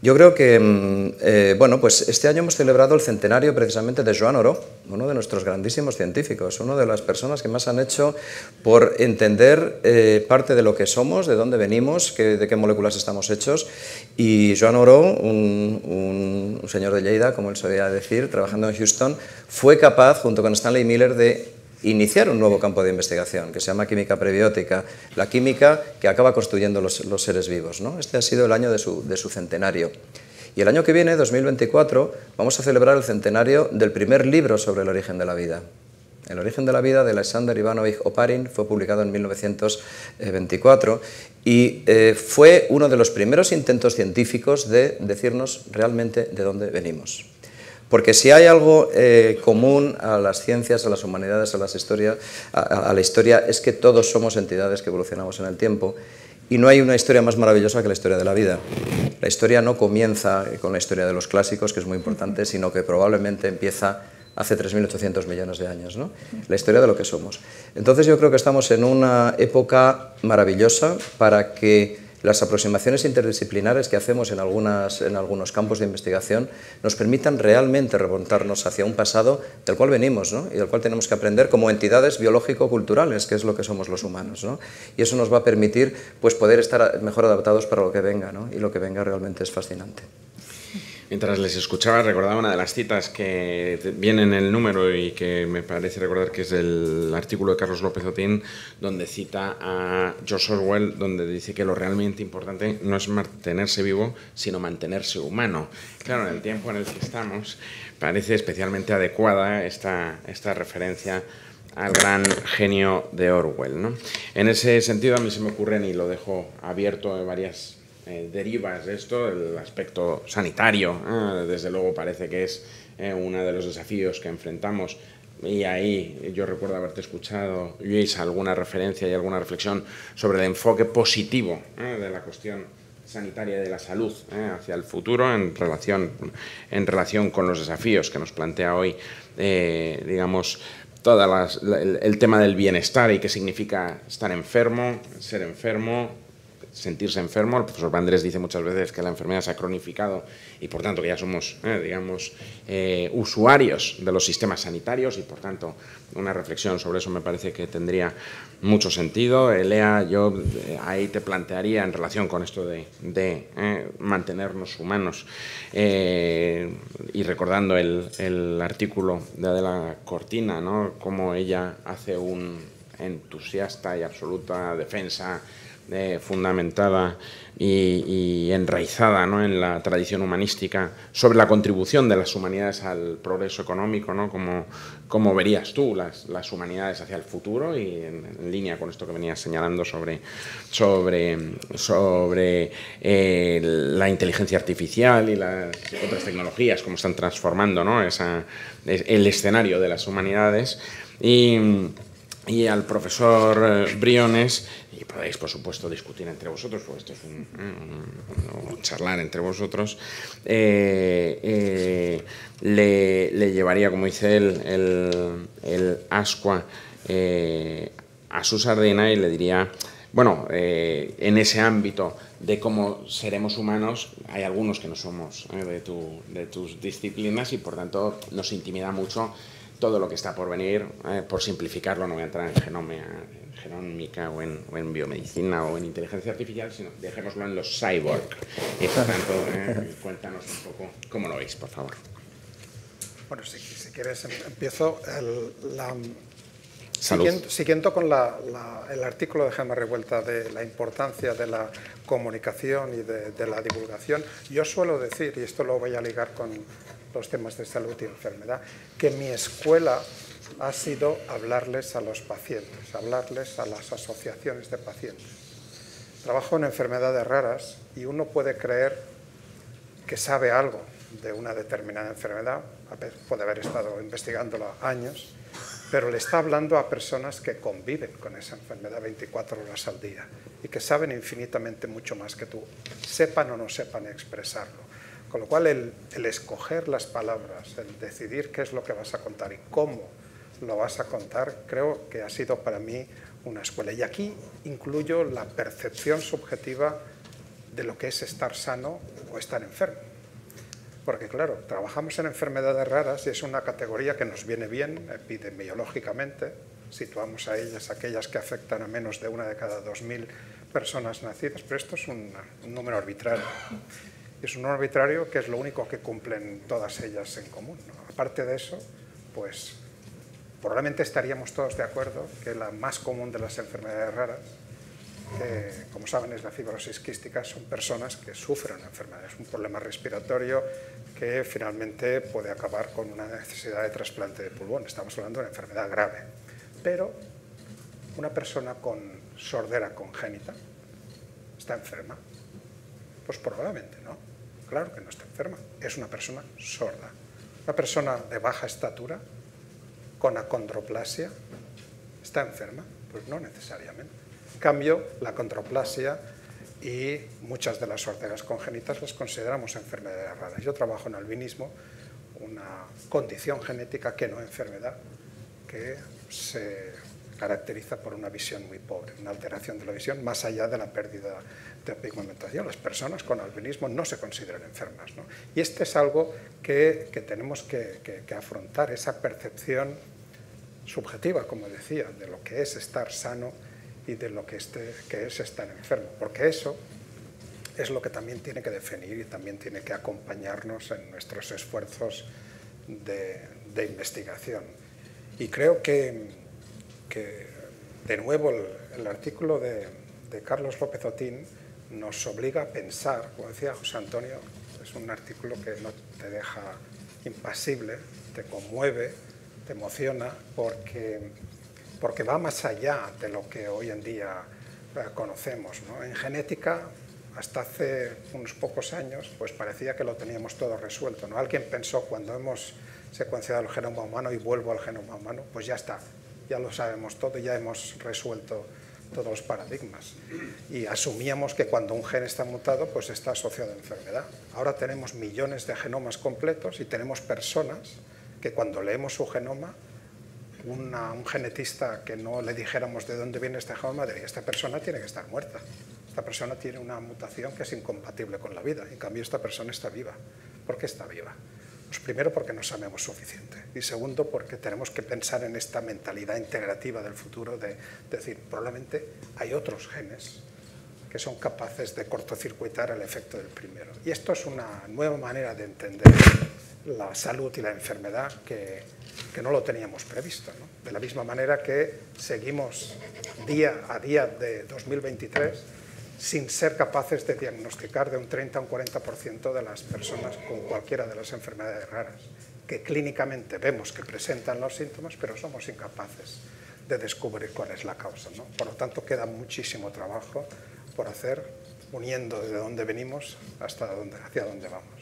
yo creo que, bueno, pues este año hemos celebrado el centenario precisamente de Joan Oró, uno de nuestros grandísimos científicos, una de las personas que más han hecho por entender parte de lo que somos, de dónde venimos, de qué moléculas estamos hechos. Y Joan Oró, un señor de Lleida, como él solía decir, trabajando en Houston, fue capaz, junto con Stanley Miller, de iniciar un nuevo campo de investigación que se llama química prebiótica, la química que acaba construyendo los seres vivos, ¿no? Este ha sido el año de su centenario. Y el año que viene, 2024, vamos a celebrar el centenario del primer libro sobre el origen de la vida. El origen de la vida de Alexander Ivanovich Oparin fue publicado en 1924 y fue uno de los primeros intentos científicos de decirnos realmente de dónde venimos. Porque si hay algo común a las ciencias, a las humanidades, a la historia, es que todos somos entidades que evolucionamos en el tiempo y no hay una historia más maravillosa que la historia de la vida. La historia no comienza con la historia de los clásicos, que es muy importante, sino que probablemente empieza hace 3.800 millones de años, ¿no? La historia de lo que somos. Entonces yo creo que estamos en una época maravillosa para que las aproximaciones interdisciplinares que hacemos en algunos campos de investigación nos permitan realmente remontarnos hacia un pasado del cual venimos, ¿no? Y del cual tenemos que aprender como entidades biológico-culturales, que es lo que somos los humanos, ¿no? Y eso nos va a permitir pues, poder estar mejor adaptados para lo que venga, ¿no? Y lo que venga realmente es fascinante. Mientras les escuchaba, recordaba una de las citas que viene en el número y que me parece recordar que es el artículo de Carlos López Otín, donde cita a George Orwell, donde dice que lo realmente importante no es mantenerse vivo, sino mantenerse humano. Claro, en el tiempo en el que estamos, parece especialmente adecuada esta referencia al gran genio de Orwell, ¿no? En ese sentido, a mí se me ocurren, y lo dejo abierto en varias derivas de esto, el aspecto sanitario, desde luego parece que es uno de los desafíos que enfrentamos, y ahí yo recuerdo haberte escuchado, Luis, alguna referencia y alguna reflexión sobre el enfoque positivo de la cuestión sanitaria y de la salud hacia el futuro en relación con los desafíos que nos plantea hoy, digamos, el tema del bienestar y qué significa estar enfermo, ser enfermo, sentirse enfermo. El profesor Vandrés dice muchas veces que la enfermedad se ha cronificado y por tanto que ya somos, digamos, usuarios de los sistemas sanitarios, y por tanto una reflexión sobre eso me parece que tendría mucho sentido. Lea, yo ahí te plantearía en relación con esto de mantenernos humanos, y recordando el artículo de Adela Cortina, ¿no? Cómo ella hace un entusiasta y absoluta defensa fundamentada y enraizada, ¿no?, en la tradición humanística sobre la contribución de las humanidades al progreso económico, ¿no? ¿Cómo verías tú las humanidades hacia el futuro? Y en línea con esto que venías señalando sobre la inteligencia artificial y las otras tecnologías, cómo están transformando, ¿no?, el escenario de las humanidades. Y al profesor Briones, y podéis por supuesto discutir entre vosotros, porque esto es un charlar entre vosotros, le llevaría, como dice él, el ascua a su sardina y le diría, bueno, en ese ámbito de cómo seremos humanos, hay algunos que no somos de tus disciplinas y por tanto nos intimida mucho todo lo que está por venir. Por simplificarlo, no voy a entrar en genómica o en biomedicina o en inteligencia artificial, sino dejémoslo en los cyborg. Y por tanto, cuéntanos un poco cómo lo veis, por favor. Bueno, si quieres empiezo. Salud. Siguiendo con el artículo de Gemma Revuelta de la importancia de la comunicación y de la divulgación, yo suelo decir, y esto lo voy a ligar con los temas de salud y enfermedad, que mi escuela ha sido hablarles a los pacientes, hablarles a las asociaciones de pacientes. Trabajo en enfermedades raras y uno puede creer que sabe algo de una determinada enfermedad, puede haber estado investigándola años, pero le está hablando a personas que conviven con esa enfermedad 24 horas al día y que saben infinitamente mucho más que tú, sepan o no sepan expresarlo. Con lo cual, el escoger las palabras, el decidir qué es lo que vas a contar y cómo lo vas a contar, creo que ha sido para mí una escuela. Y aquí incluyo la percepción subjetiva de lo que es estar sano o estar enfermo. Porque, claro, trabajamos en enfermedades raras y es una categoría que nos viene bien epidemiológicamente. Situamos a ellas aquellas que afectan a menos de 1 de cada 2.000 personas nacidas, pero esto es un número arbitrario. Es un número arbitrario que es lo único que cumplen todas ellas en común, ¿no? Aparte de eso, pues probablemente estaríamos todos de acuerdo que la más común de las enfermedades raras, que como saben es la fibrosis quística, son personas que sufren enfermedades, un problema respiratorio que finalmente puede acabar con una necesidad de trasplante de pulmón. Estamos hablando de una enfermedad grave. Pero una persona con sordera congénita está enferma. Pues probablemente no. Claro que no está enferma, es una persona sorda. Una persona de baja estatura, con acondroplasia, ¿está enferma? Pues no necesariamente. En cambio, la acondroplasia y muchas de las sorderas congénitas las consideramos enfermedades raras. Yo trabajo en albinismo, una condición genética que no enfermedad, que se caracteriza por una visión muy pobre, una alteración de la visión más allá de la pérdida de pigmentación. Las personas con albinismo no se consideran enfermas, ¿no? Y este es algo que tenemos que afrontar, esa percepción subjetiva, como decía, de lo que es estar sano y de lo que es estar enfermo, porque eso es lo que también tiene que definir y también tiene que acompañarnos en nuestros esfuerzos de investigación. Y creo que de nuevo, el artículo de Carlos López Otín nos obliga a pensar, como decía José Antonio, es un artículo que no te deja impasible, te conmueve, te emociona, porque va más allá de lo que hoy en día conocemos, ¿no? En genética, hasta hace unos pocos años, pues parecía que lo teníamos todo resuelto, ¿no? Alguien pensó, cuando hemos secuenciado el genoma humano, y vuelvo al genoma humano, pues ya está, ya lo sabemos todo, ya hemos resuelto todos los paradigmas. Y asumíamos que cuando un gen está mutado, pues está asociado a enfermedad. Ahora tenemos millones de genomas completos y tenemos personas que cuando leemos su genoma, un genetista que no le dijéramos de dónde viene este genoma diría, esta persona tiene que estar muerta. Esta persona tiene una mutación que es incompatible con la vida. En cambio, esta persona está viva. ¿Por qué está viva? Pues primero, porque no sabemos suficiente. Y segundo, porque tenemos que pensar en esta mentalidad integrativa del futuro de decir, probablemente hay otros genes que son capaces de cortocircuitar el efecto del primero. Y esto es una nueva manera de entender la salud y la enfermedad que no lo teníamos previsto, ¿no? De la misma manera que seguimos día a día de 2023 sin ser capaces de diagnosticar de un 30 a un 40% de las personas con cualquiera de las enfermedades raras, que clínicamente vemos que presentan los síntomas, pero somos incapaces de descubrir cuál es la causa, ¿no? Por lo tanto, queda muchísimo trabajo por hacer, uniendo desde dónde venimos hacia dónde vamos.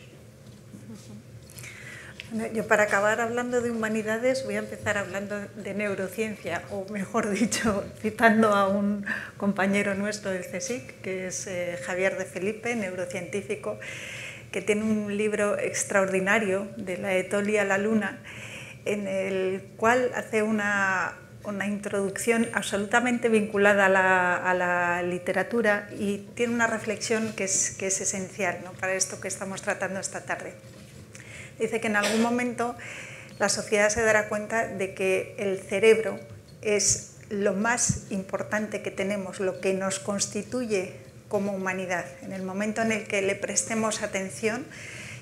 Yo, para acabar hablando de humanidades, voy a empezar hablando de neurociencia, o mejor dicho, citando a un compañero nuestro del CSIC, que es Javier de Felipe, neurocientífico, que tiene un libro extraordinario, De la Etolia a la Luna, en el cual hace una introducción absolutamente vinculada a la literatura y tiene una reflexión que es esencial, ¿no?, para esto que estamos tratando esta tarde. Dice que en algún momento la sociedad se dará cuenta de que el cerebro es lo más importante que tenemos, lo que nos constituye como humanidad. En el momento en el que le prestemos atención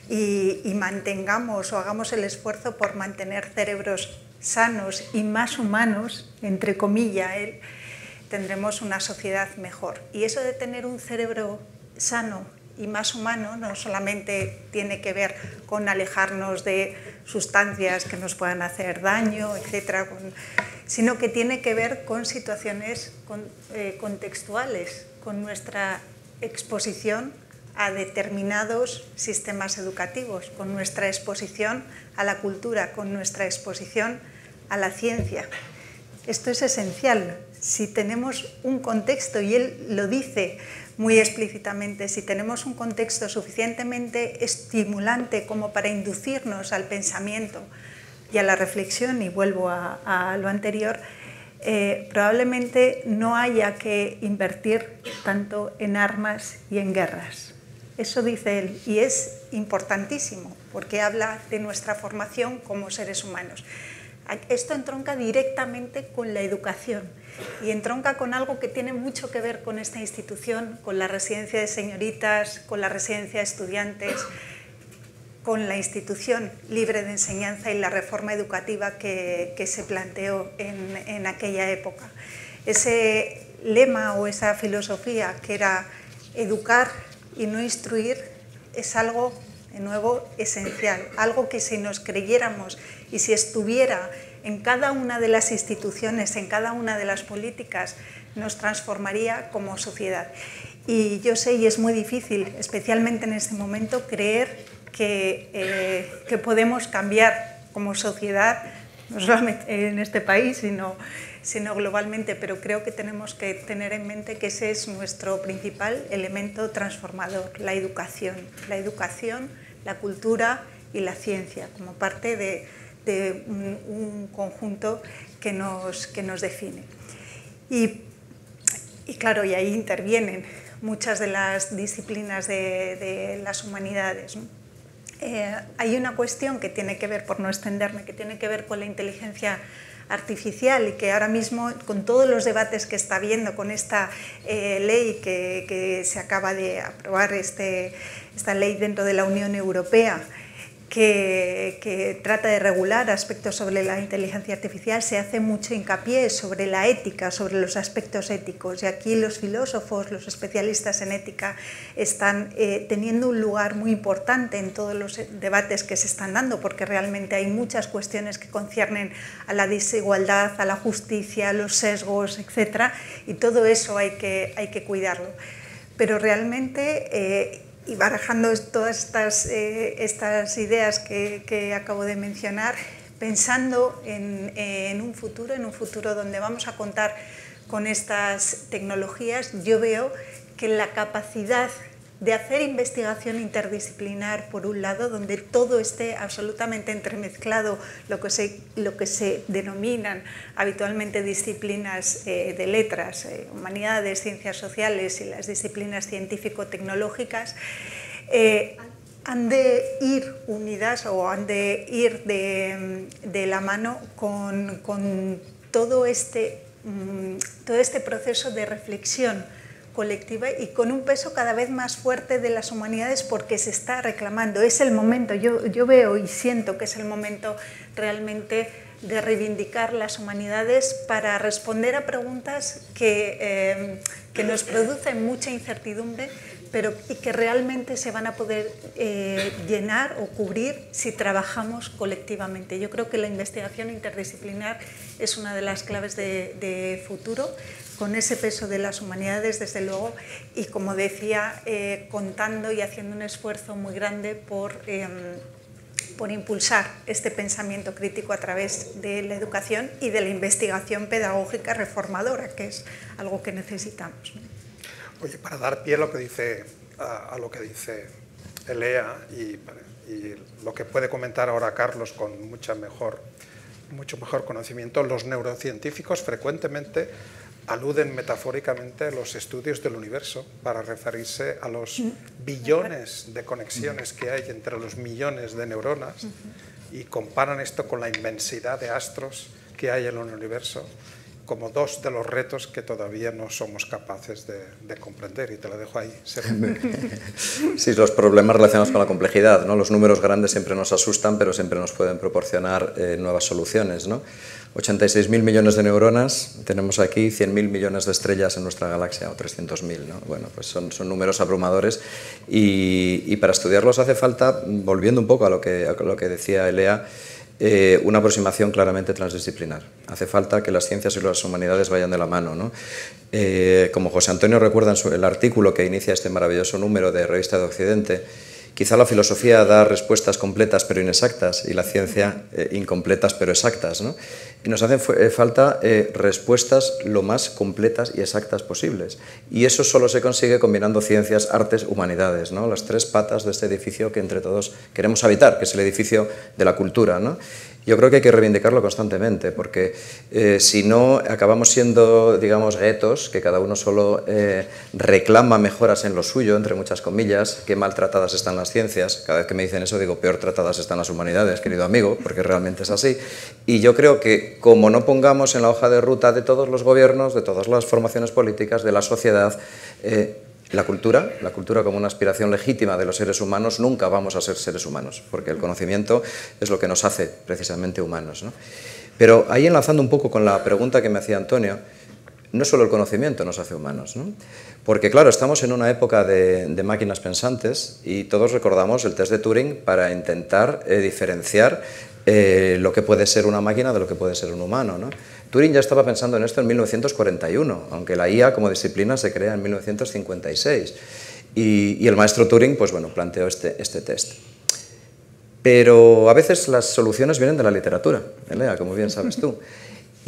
y mantengamos o hagamos el esfuerzo por mantener cerebros sanos y más humanos, entre comillas, tendremos una sociedad mejor. Y eso de tener un cerebro sano y más humano no solamente tiene que ver con alejarnos de sustancias que nos puedan hacer daño, etcétera, sino que tiene que ver con situaciones contextuales, con nuestra exposición a determinados sistemas educativos, con nuestra exposición a la cultura, con nuestra exposición a la ciencia. Esto es esencial. Si tenemos un contexto, y él lo dice muy explícitamente, si tenemos un contexto suficientemente estimulante como para inducirnos al pensamiento y a la reflexión, y vuelvo a lo anterior, probablemente no haya que invertir tanto en armas y en guerras. Eso dice él, y es importantísimo, porque habla de nuestra formación como seres humanos. Esto entronca directamente con la educación y entronca con algo que tiene mucho que ver con esta institución, con la residencia de señoritas, con la residencia de estudiantes, con la institución libre de enseñanza y la reforma educativa que se planteó en aquella época. Ese lema o esa filosofía que era educar y no instruir es algo, de nuevo, esencial, algo que si nos creyéramos y si estuviera en cada una de las instituciones, en cada una de las políticas, nos transformaría como sociedad. Y yo sé, y es muy difícil, especialmente en este momento, creer que podemos cambiar como sociedad, no solamente en este país, sino globalmente, pero creo que tenemos que tener en mente que ese es nuestro principal elemento transformador, la educación, la cultura y la ciencia, como parte de un conjunto que nos define. Y claro, y ahí intervienen muchas de las disciplinas de las humanidades, ¿no? Hay una cuestión que tiene que ver, por no extenderme, que tiene que ver con la inteligencia artificial y que ahora mismo, con todos los debates que está habiendo con esta ley que se acaba de aprobar, esta ley dentro de la Unión Europea, que trata de regular aspectos sobre la inteligencia artificial, se hace mucho hincapié sobre la ética, sobre los aspectos éticos. Y aquí los filósofos, los especialistas en ética, están teniendo un lugar muy importante en todos los debates que se están dando, porque realmente hay muchas cuestiones que conciernen a la desigualdad, a la justicia, a los sesgos, etc. Y todo eso hay que cuidarlo. Pero realmente... y barajando todas estas ideas que acabo de mencionar, pensando en un futuro donde vamos a contar con estas tecnologías, yo veo que la capacidad de hacer investigación interdisciplinar, por un lado, donde todo esté absolutamente entremezclado, lo que se denominan habitualmente disciplinas de letras, humanidades, ciencias sociales y las disciplinas científico-tecnológicas, han de ir unidas o han de ir de la mano con todo este proceso de reflexión colectiva y con un peso cada vez más fuerte de las humanidades, porque se está reclamando. Es el momento, yo veo y siento que es el momento realmente de reivindicar las humanidades para responder a preguntas que nos producen mucha incertidumbre, y que realmente se van a poder llenar o cubrir si trabajamos colectivamente. Yo creo que la investigación interdisciplinar es una de las claves de futuro, con ese peso de las humanidades, desde luego, y como decía, contando y haciendo un esfuerzo muy grande por impulsar este pensamiento crítico a través de la educación y de la investigación pedagógica reformadora, que es algo que necesitamos, ¿no? Oye, para dar pie a lo que dice Elea y lo que puede comentar ahora Carlos con mucho mejor conocimiento, los neurocientíficos frecuentemente aluden metafóricamente a los estudios del universo para referirse a los billones de conexiones que hay entre los millones de neuronas y comparan esto con la inmensidad de astros que hay en el universo como dos de los retos que todavía no somos capaces de comprender, y te lo dejo ahí. Sí, los problemas relacionados con la complejidad, ¿no? Los números grandes siempre nos asustan, pero siempre nos pueden proporcionar nuevas soluciones, ¿no? 86.000 millones de neuronas, tenemos aquí 100.000 millones de estrellas en nuestra galaxia, o 300.000, ¿no? Bueno, pues son números abrumadores, y para estudiarlos hace falta, volviendo un poco a lo que decía Elea, una aproximación claramente transdisciplinar. Hace falta que las ciencias y las humanidades vayan de la mano, ¿no? Como José Antonio recuerda en el artículo que inicia este maravilloso número de Revista de Occidente, quizá la filosofía da respuestas completas pero inexactas y la ciencia incompletas pero exactas, ¿no? Y nos hacen falta respuestas lo más completas y exactas posibles. Y eso solo se consigue combinando ciencias, artes, humanidades, ¿no? Las tres patas de este edificio que entre todos queremos habitar, que es el edificio de la cultura, ¿no? Yo creo que hay que reivindicarlo constantemente, porque si no acabamos siendo, digamos, guetos, que cada uno solo reclama mejoras en lo suyo, entre muchas comillas, qué maltratadas están las ciencias. Cada vez que me dicen eso digo, peor tratadas están las humanidades, querido amigo, porque realmente es así. Y yo creo que como no pongamos en la hoja de ruta de todos los gobiernos, de todas las formaciones políticas, de la sociedad, la cultura como una aspiración legítima de los seres humanos, nunca vamos a ser seres humanos, porque el conocimiento es lo que nos hace precisamente humanos, ¿no? Pero ahí, enlazando un poco con la pregunta que me hacía Antonio, no solo el conocimiento nos hace humanos, ¿no? Porque claro, estamos en una época de máquinas pensantes y todos recordamos el test de Turing para intentar diferenciar lo que puede ser una máquina de lo que puede ser un humano, ¿no? Turing ya estaba pensando en esto en 1941, aunque la IA como disciplina se crea en 1956. Y el maestro Turing, pues bueno, planteó este test. Pero a veces las soluciones vienen de la literatura, Elea, como bien sabes tú.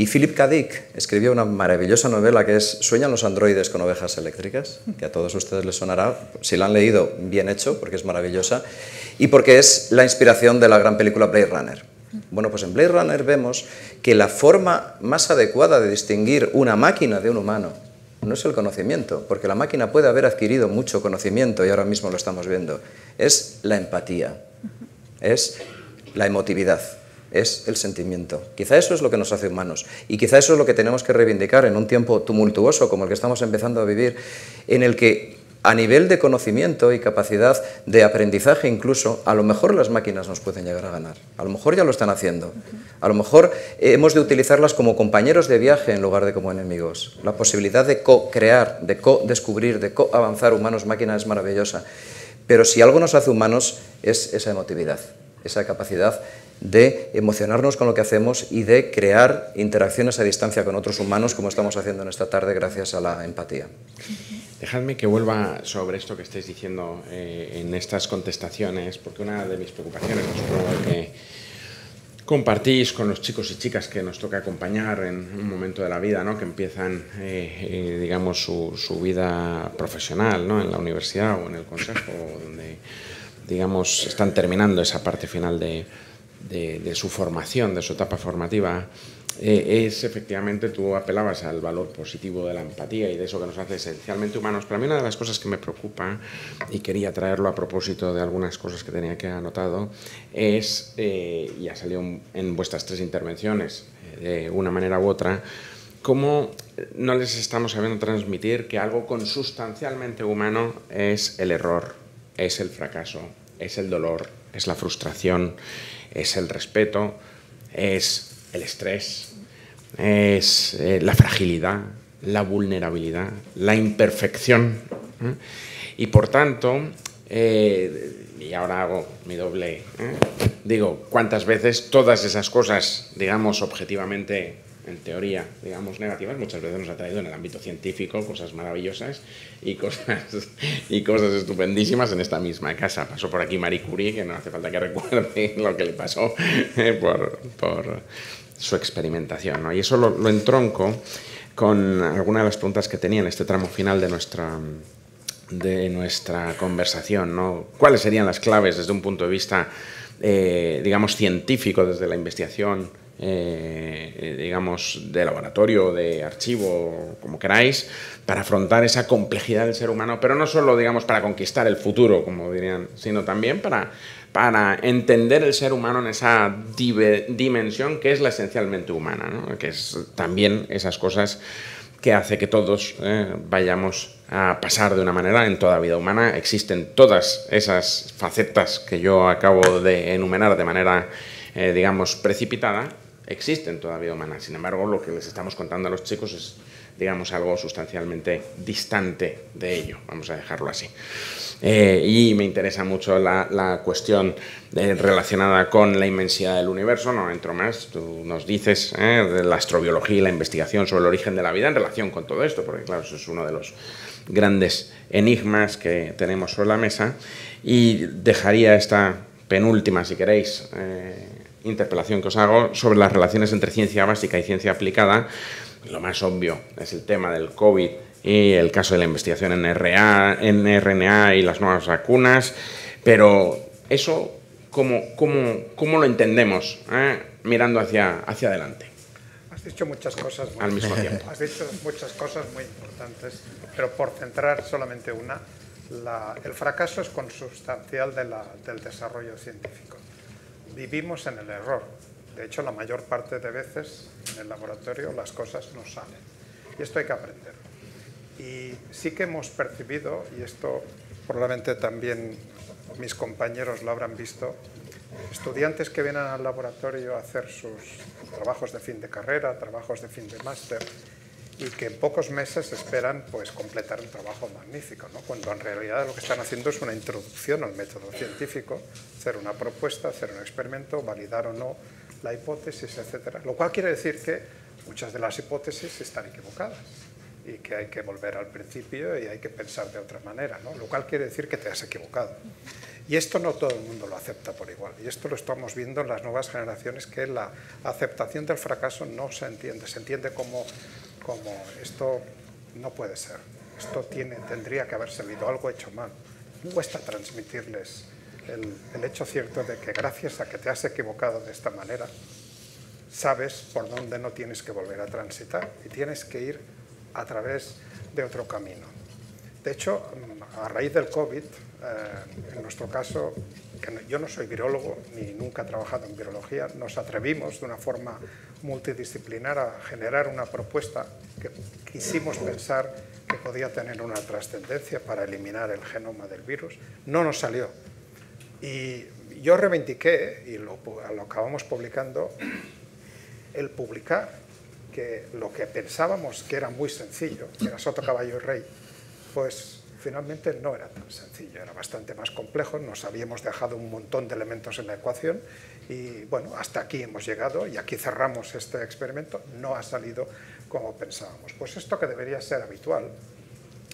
Y Philip K. Dick escribió una maravillosa novela que es ¿Sueñan los androides con ovejas eléctricas?, que a todos ustedes les sonará, si la han leído, bien hecho, porque es maravillosa, y porque es la inspiración de la gran película Blade Runner. Bueno, pues en Blade Runner vemos que la forma más adecuada de distinguir una máquina de un humano no es el conocimiento, porque la máquina puede haber adquirido mucho conocimiento y ahora mismo lo estamos viendo, es la empatía, es la emotividad, es el sentimiento. Quizá eso es lo que nos hace humanos y quizá eso es lo que tenemos que reivindicar en un tiempo tumultuoso como el que estamos empezando a vivir, en el que a nivel de conocimiento y capacidad de aprendizaje incluso, a lo mejor las máquinas nos pueden llegar a ganar, a lo mejor ya lo están haciendo, a lo mejor hemos de utilizarlas como compañeros de viaje en lugar de como enemigos. La posibilidad de co-crear, de co-descubrir, de co-avanzar humanos-máquinas es maravillosa, pero si algo nos hace humanos es esa emotividad, esa capacidad de emocionarnos con lo que hacemos y de crear interacciones a distancia con otros humanos como estamos haciendo en esta tarde gracias a la empatía. Dejadme que vuelva sobre esto que estáis diciendo en estas contestaciones, porque una de mis preocupaciones, supongo que compartís con los chicos y chicas que nos toca acompañar en un momento de la vida, ¿no?, que empiezan, digamos, su vida profesional, ¿no?, en la universidad o en el consejo, donde, digamos, están terminando esa parte final de su formación, de su etapa formativa, es efectivamente, tú apelabas al valor positivo de la empatía y de eso que nos hace esencialmente humanos, pero a mí una de las cosas que me preocupa, y quería traerlo a propósito de algunas cosas que tenía que anotado, es, y ha salido en vuestras tres intervenciones de una manera u otra, cómo no les estamos sabiendo transmitir que algo consustancialmente humano es el error, es el fracaso, es el dolor, es la frustración, es el respeto, es el estrés, es la fragilidad, la vulnerabilidad, la imperfección. Y por tanto, y ahora hago mi doble, digo, ¿cuántas veces todas esas cosas, digamos, objetivamente, en teoría, digamos, negativas, muchas veces nos ha traído en el ámbito científico cosas maravillosas y cosas estupendísimas en esta misma casa? Pasó por aquí Marie Curie, que no hace falta que recuerde lo que le pasó por su experimentación, ¿no? Y eso lo entronco con algunas de las preguntas que tenía en este tramo final de nuestra conversación, ¿no? ¿Cuáles serían las claves desde un punto de vista, digamos, científico, desde la investigación, digamos, de laboratorio, de archivo, como queráis, para afrontar esa complejidad del ser humano, pero no solo, digamos, para conquistar el futuro, como dirían, sino también para entender el ser humano en esa dimensión que es la esencialmente humana, ¿no?, que es también esas cosas que hace que todos vayamos a pasar de una manera en toda vida humana. Existen todas esas facetas que yo acabo de enumerar de manera, digamos, precipitada, existen toda vida humana. Sin embargo, lo que les estamos contando a los chicos es, digamos, algo sustancialmente distante de ello, vamos a dejarlo así. Y me interesa mucho la cuestión relacionada con la inmensidad del universo. No entro más, tú nos dices de la astrobiología y la investigación sobre el origen de la vida en relación con todo esto, porque claro, eso es uno de los grandes enigmas que tenemos sobre la mesa. Y dejaría esta penúltima, si queréis, interpelación que os hago sobre las relaciones entre ciencia básica y ciencia aplicada. Lo más obvio es el tema del COVID y el caso de la investigación en RNA y las nuevas vacunas, pero eso, ¿cómo lo entendemos mirando hacia adelante? Has dicho muchas cosas al mismo tiempo. Has dicho muchas cosas muy importantes, pero por centrar solamente una, el fracaso es consustancial del desarrollo científico. Vivimos en el error. De hecho, la mayor parte de veces en el laboratorio las cosas no salen. Y esto hay que aprender. Y sí que hemos percibido, y esto probablemente también mis compañeros lo habrán visto, estudiantes que vienen al laboratorio a hacer sus trabajos de fin de carrera, trabajos de fin de máster, y que en pocos meses esperan pues completar un trabajo magnífico, ¿no?, cuando en realidad lo que están haciendo es una introducción al método científico, hacer una propuesta, hacer un experimento, validar o no la hipótesis, etcétera. Lo cual quiere decir que muchas de las hipótesis están equivocadas y que hay que volver al principio y hay que pensar de otra manera, ¿no?, lo cual quiere decir que te has equivocado. Y esto no todo el mundo lo acepta por igual. Y esto lo estamos viendo en las nuevas generaciones, que la aceptación del fracaso no se entiende. Se entiende como esto no puede ser. Esto tendría que haber salido algo hecho mal. Cuesta transmitirles el hecho cierto de que gracias a que te has equivocado de esta manera, sabes por dónde no tienes que volver a transitar y tienes que ir a través de otro camino. De hecho, a raíz del COVID, en nuestro caso, que yo no soy virólogo ni nunca he trabajado en virología, nos atrevimos de una forma multidisciplinar a generar una propuesta que quisimos pensar que podía tener una trascendencia para eliminar el genoma del virus. No nos salió. Y yo reivindiqué, y lo acabamos publicando, el publicar que lo que pensábamos que era muy sencillo, que era Soto, Caballo y Rey, pues finalmente no era tan sencillo, era bastante más complejo, nos habíamos dejado un montón de elementos en la ecuación y bueno, hasta aquí hemos llegado y aquí cerramos este experimento, no ha salido como pensábamos. Pues esto que debería ser habitual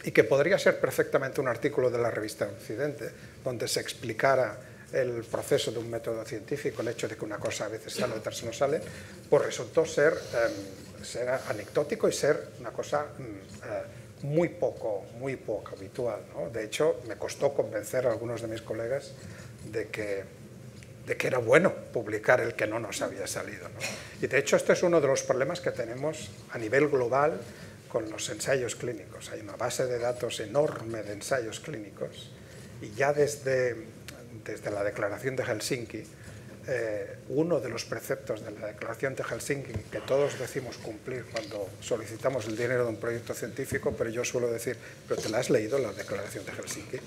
y que podría ser perfectamente un artículo de la revista Occidente, donde se explicara el proceso de un método científico, el hecho de que una cosa a veces sale, otras no sale, pues resultó ser anecdótico y ser una cosa muy poco habitual, ¿no? De hecho, me costó convencer a algunos de mis colegas de que era bueno publicar el que no nos había salido, ¿no? Y de hecho, este es uno de los problemas que tenemos a nivel global con los ensayos clínicos. Hay una base de datos enorme de ensayos clínicos y ya desde la Declaración de Helsinki, uno de los preceptos de la Declaración de Helsinki que todos decimos cumplir cuando solicitamos el dinero de un proyecto científico, pero yo suelo decir, ¿pero te la has leído, la Declaración de Helsinki?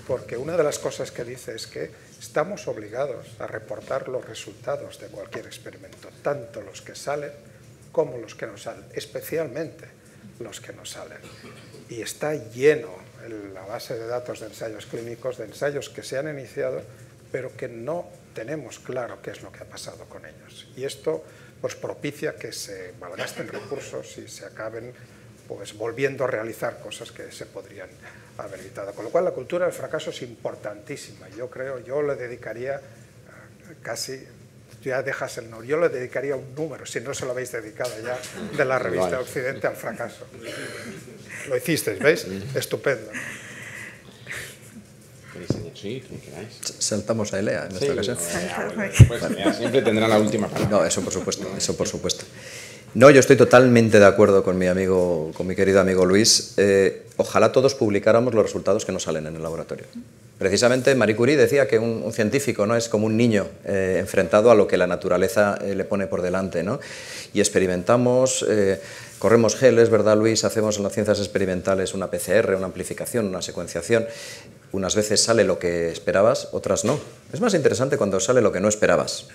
Porque una de las cosas que dice es que estamos obligados a reportar los resultados de cualquier experimento, tanto los que salen como los que no salen, especialmente los que no salen. Y está lleno la base de datos de ensayos clínicos, de ensayos que se han iniciado, pero que no tenemos claro qué es lo que ha pasado con ellos. Y esto pues propicia que se malgasten recursos y se acaben pues volviendo a realizar cosas que se podrían haber evitado. Con lo cual la cultura del fracaso es importantísima. Yo le dedicaría casi, ya dejas el número, yo le dedicaría un número, si no se lo habéis dedicado ya, de la revista Occidente al fracaso. Lo hicisteis, ¿veis? Estupendo. Sí, como queráis. Saltamos a Elea en esta ocasión. Pues, siempre tendrá la última palabra. No, eso por supuesto. No, yo estoy totalmente de acuerdo con mi querido amigo Luis. Ojalá todos publicáramos los resultados que nos salen en el laboratorio. Precisamente Marie Curie decía que un científico no es como un niño enfrentado a lo que la naturaleza le pone por delante, ¿no? Y experimentamos, corremos geles, ¿verdad, Luis? Hacemos en las ciencias experimentales una PCR, una amplificación, una secuenciación. Unas veces sale lo que esperabas, otras no. Es más interesante cuando sale lo que no esperabas.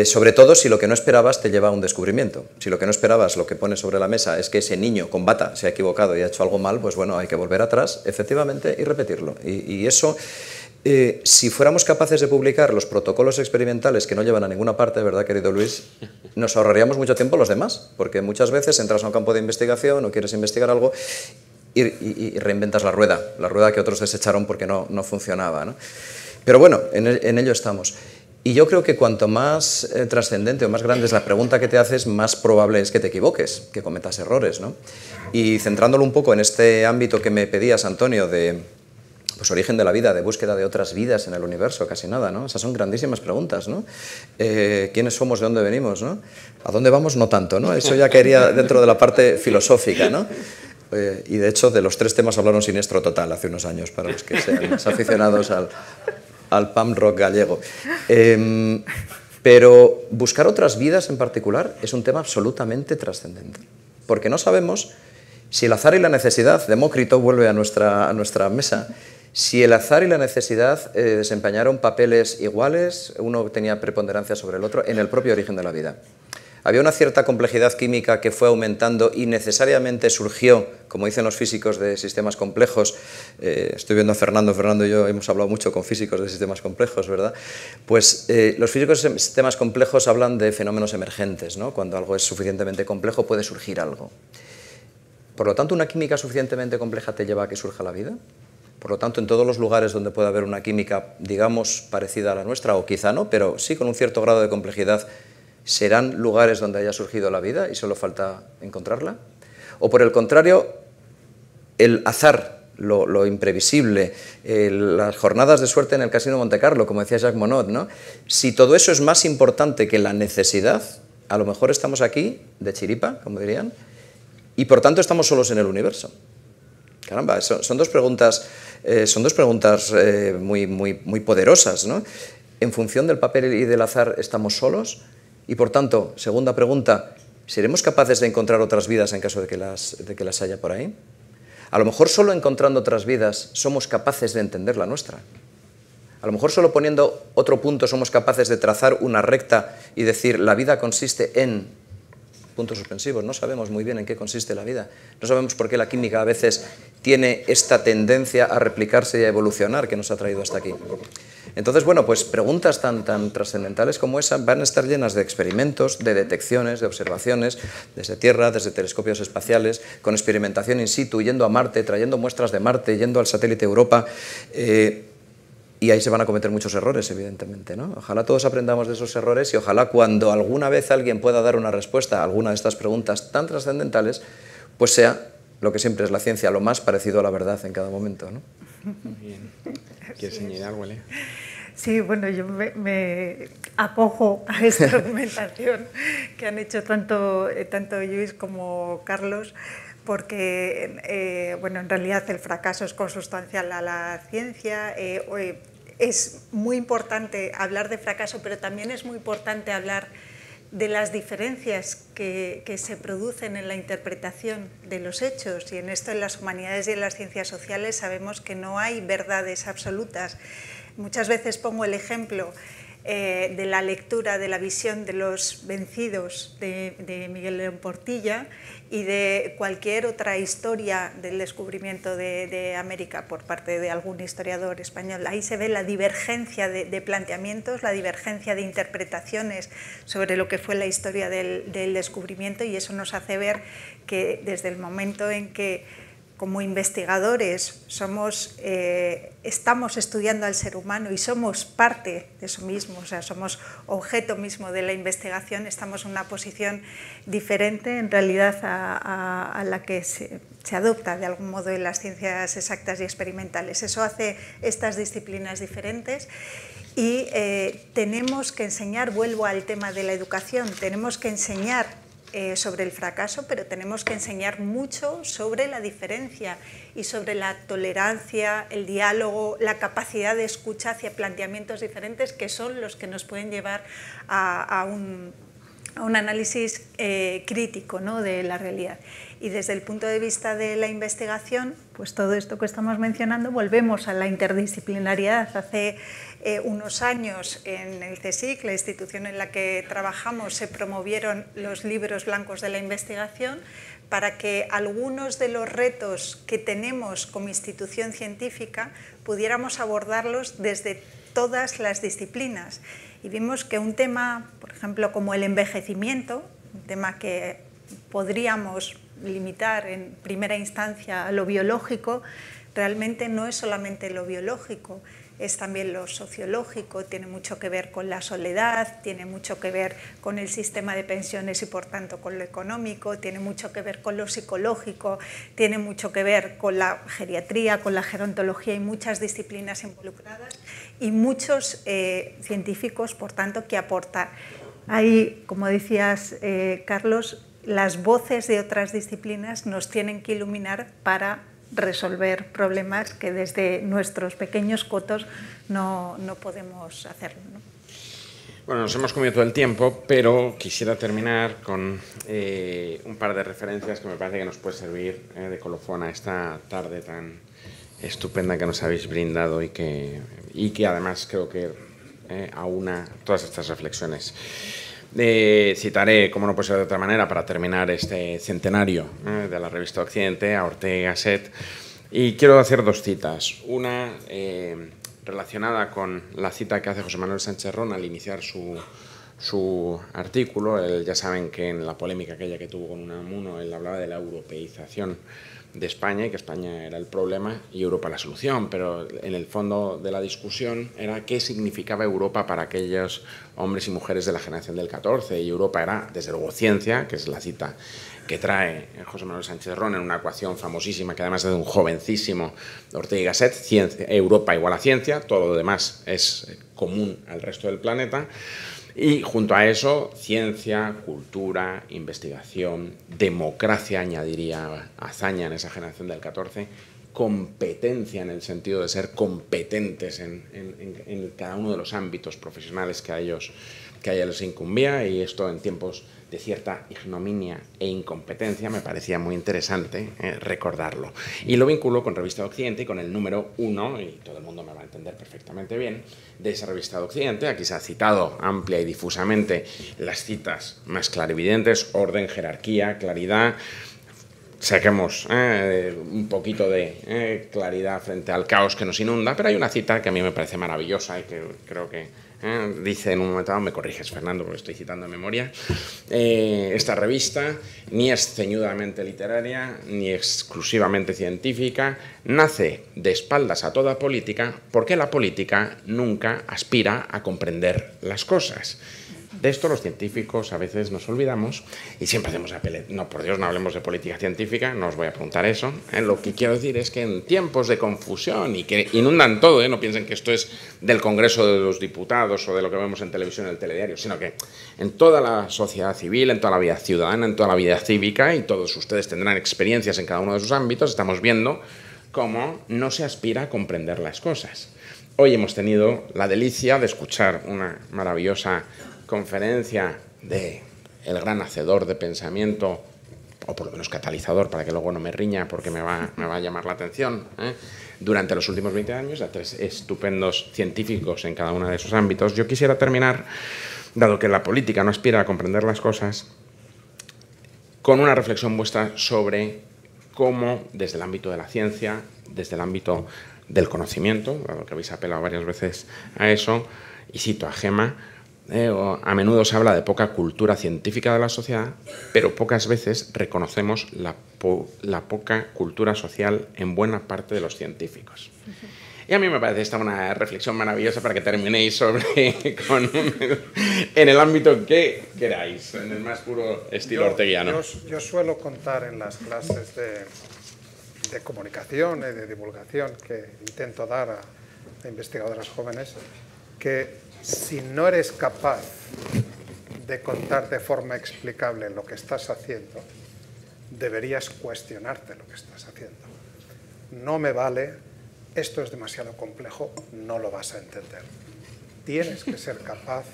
Sobre todo si lo que no esperabas te lleva a un descubrimiento. Si lo que no esperabas, lo que pones sobre la mesa, es que ese niño con bata se ha equivocado y ha hecho algo mal, pues bueno, hay que volver atrás, efectivamente, y repetirlo. Y eso, si fuéramos capaces de publicar los protocolos experimentales que no llevan a ninguna parte, ¿verdad, querido Luis? Nos ahorraríamos mucho tiempo los demás, porque muchas veces entras a un campo de investigación o quieres investigar algo y reinventas la rueda que otros desecharon porque no funcionaba, ¿no? Pero bueno, en ello estamos. Y yo creo que cuanto más trascendente o más grande es la pregunta que te haces, más probable es que te equivoques, que cometas errores, ¿no? Y centrándolo un poco en este ámbito que me pedías, Antonio, de pues, origen de la vida, de búsqueda de otras vidas en el universo, casi nada, ¿no? Esas son grandísimas preguntas, ¿no? ¿Quiénes somos, de dónde venimos, ¿no? ¿A dónde vamos? No tanto, ¿no? Eso ya quedaría dentro de la parte filosófica, ¿no? Y de hecho, de los tres temas hablaron Siniestro Total hace unos años, para los que sean más aficionados al punk rock gallego. Pero buscar otras vidas en particular es un tema absolutamente trascendente, porque no sabemos si el azar y la necesidad, Demócrito vuelve a nuestra mesa, si el azar y la necesidad desempeñaron papeles iguales, uno tenía preponderancia sobre el otro, en el propio origen de la vida. Había una cierta complejidad química que fue aumentando y necesariamente surgió, como dicen los físicos de sistemas complejos, estoy viendo a Fernando y yo hemos hablado mucho con físicos de sistemas complejos, ¿verdad? Pues los físicos de sistemas complejos hablan de fenómenos emergentes, ¿no? Cuando algo es suficientemente complejo puede surgir algo. Por lo tanto, ¿una química suficientemente compleja te lleva a que surja la vida? Por lo tanto, en todos los lugares donde pueda haber una química, digamos, parecida a la nuestra, o quizá no, pero sí con un cierto grado de complejidad, ¿serán lugares donde haya surgido la vida y solo falta encontrarla? O por el contrario, el azar, lo imprevisible, las jornadas de suerte en el Casino de Monte Carlo, como decía Jacques Monod, ¿no? Si todo eso es más importante que la necesidad, a lo mejor estamos aquí de chiripa, como dirían, y por tanto estamos solos en el universo. Caramba, son dos preguntas muy poderosas, ¿no? En función del papel y del azar estamos solos y por tanto, segunda pregunta, ¿seremos capaces de encontrar otras vidas en caso de que las haya por ahí? A lo mejor solo encontrando otras vidas somos capaces de entender la nuestra. A lo mejor solo poniendo otro punto somos capaces de trazar una recta y decir la vida consiste en puntos suspensivos. No sabemos muy bien en qué consiste la vida. No sabemos por qué la química a veces tiene esta tendencia a replicarse y a evolucionar que nos ha traído hasta aquí. Entonces, bueno, pues preguntas tan trascendentales como esa van a estar llenas de experimentos, de detecciones, de observaciones, desde Tierra, desde telescopios espaciales, con experimentación in situ, yendo a Marte, trayendo muestras de Marte, yendo al satélite Europa, y ahí se van a cometer muchos errores, evidentemente, ¿no? Ojalá todos aprendamos de esos errores y ojalá cuando alguna vez alguien pueda dar una respuesta a alguna de estas preguntas tan trascendentales, pues sea lo que siempre es la ciencia, lo más parecido a la verdad en cada momento, ¿no? Muy bien. ¿Quieres añadir algo, Elia? Sí, bueno, yo me acojo a esta argumentación que han hecho tanto Lluís como Carlos, porque bueno, en realidad el fracaso es consustancial a la ciencia. Es muy importante hablar de fracaso, pero también es muy importante hablar de las diferencias que se producen en la interpretación de los hechos, y en esto en las humanidades y en las ciencias sociales sabemos que no hay verdades absolutas. Muchas veces pongo el ejemplo de la lectura de la visión de los vencidos de Miguel León Portilla y de cualquier otra historia del descubrimiento de América por parte de algún historiador español. Ahí se ve la divergencia de planteamientos, la divergencia de interpretaciones sobre lo que fue la historia del descubrimiento, y eso nos hace ver que desde el momento en que como investigadores estamos estudiando al ser humano y somos parte de eso mismo, o sea, somos objeto mismo de la investigación, estamos en una posición diferente en realidad a la que se adopta de algún modo en las ciencias exactas y experimentales. Eso hace estas disciplinas diferentes. Y tenemos que enseñar, vuelvo al tema de la educación, tenemos que enseñar sobre el fracaso, pero tenemos que enseñar mucho sobre la diferencia y sobre la tolerancia, el diálogo, la capacidad de escucha hacia planteamientos diferentes, que son los que nos pueden llevar a un análisis crítico, ¿no?, de la realidad. Y desde el punto de vista de la investigación, pues todo esto que estamos mencionando, volvemos a la interdisciplinariedad. Hace unos años en el CSIC, la institución en la que trabajamos, se promovieron los libros blancos de la investigación para que algunos de los retos que tenemos como institución científica pudiéramos abordarlos desde todas las disciplinas. Y vimos que un tema, por ejemplo, como el envejecimiento, un tema que podríamos limitar en primera instancia a lo biológico, realmente no es solamente lo biológico, es también lo sociológico, tiene mucho que ver con la soledad, tiene mucho que ver con el sistema de pensiones y por tanto con lo económico, tiene mucho que ver con lo psicológico, tiene mucho que ver con la geriatría, con la gerontología y muchas disciplinas involucradas y muchos científicos, por tanto, que aportar. Ahí, como decías, Carlos, las voces de otras disciplinas nos tienen que iluminar para resolver problemas que desde nuestros pequeños cotos no podemos hacerlo, ¿no? Bueno, nos hemos comido todo el tiempo, pero quisiera terminar con un par de referencias que me parece que nos puede servir de colofón a esta tarde tan estupenda que nos habéis brindado y que además creo que aúna todas estas reflexiones. Citaré, como no puede ser de otra manera, para terminar este centenario de la revista Occidente, a Ortega y Gasset, y quiero hacer dos citas. Una relacionada con la cita que hace José Manuel Sánchez Ron al iniciar su artículo. Ya saben que en la polémica aquella que tuvo con Unamuno, él hablaba de la europeización de España y que España era el problema y Europa la solución, pero en el fondo de la discusión era qué significaba Europa para aquellos hombres y mujeres de la generación del 14, y Europa era, desde luego, ciencia, que es la cita que trae José Manuel Sánchez Ron en una ecuación famosísima que además es de un jovencísimo Ortega y Gasset, Europa igual a ciencia, todo lo demás es común al resto del planeta, y junto a eso ciencia, cultura, investigación, democracia, añadiría Azaña en esa generación del 14, competencia en el sentido de ser competentes en cada uno de los ámbitos profesionales que a ellos les incumbía, y esto en tiempos de cierta ignominia e incompetencia me parecía muy interesante recordarlo. Y lo vinculo con Revista de Occidente y con el número 1, y todo el mundo me va a entender perfectamente bien, de esa Revista de Occidente. Aquí se ha citado amplia y difusamente las citas más clarividentes: orden, jerarquía, claridad. Saquemos un poquito de claridad frente al caos que nos inunda, pero hay una cita que a mí me parece maravillosa y que creo que dice en un momento dado, me corriges Fernando porque estoy citando de memoria, esta revista ni es ceñudamente literaria ni exclusivamente científica, nace de espaldas a toda política porque la política nunca aspira a comprender las cosas. De esto los científicos a veces nos olvidamos y siempre hacemos no, por Dios, no hablemos de política científica, no os voy a preguntar eso. Lo que quiero decir es que en tiempos de confusión y que inundan todo, no piensen que esto es del Congreso de los Diputados o de lo que vemos en televisión en el telediario, sino que en toda la sociedad civil, en toda la vida ciudadana, en toda la vida cívica, y todos ustedes tendrán experiencias en cada uno de sus ámbitos, estamos viendo cómo no se aspira a comprender las cosas. Hoy hemos tenido la delicia de escuchar una maravillosa conferencia de el gran hacedor de pensamiento, o por lo menos catalizador, para que luego no me riña porque me va a llamar la atención, durante los últimos 20 años, a 3 estupendos científicos en cada uno de esos ámbitos. Yo quisiera terminar, dado que la política no aspira a comprender las cosas, con una reflexión vuestra sobre cómo desde el ámbito de la ciencia, desde el ámbito del conocimiento, dado que habéis apelado varias veces a eso, y cito a Gemma, a menudo se habla de poca cultura científica de la sociedad, pero pocas veces reconocemos la poca cultura social en buena parte de los científicos. Y a mí me parece esta una reflexión maravillosa para que terminéis en el ámbito que queráis, en el más puro estilo orteguiano. Yo suelo contar en las clases de comunicación y de divulgación que intento dar a investigadoras jóvenes que si no eres capaz de contar de forma explicable lo que estás haciendo, deberías cuestionarte lo que estás haciendo. No me vale, esto es demasiado complejo, no lo vas a entender. Tienes que ser capaz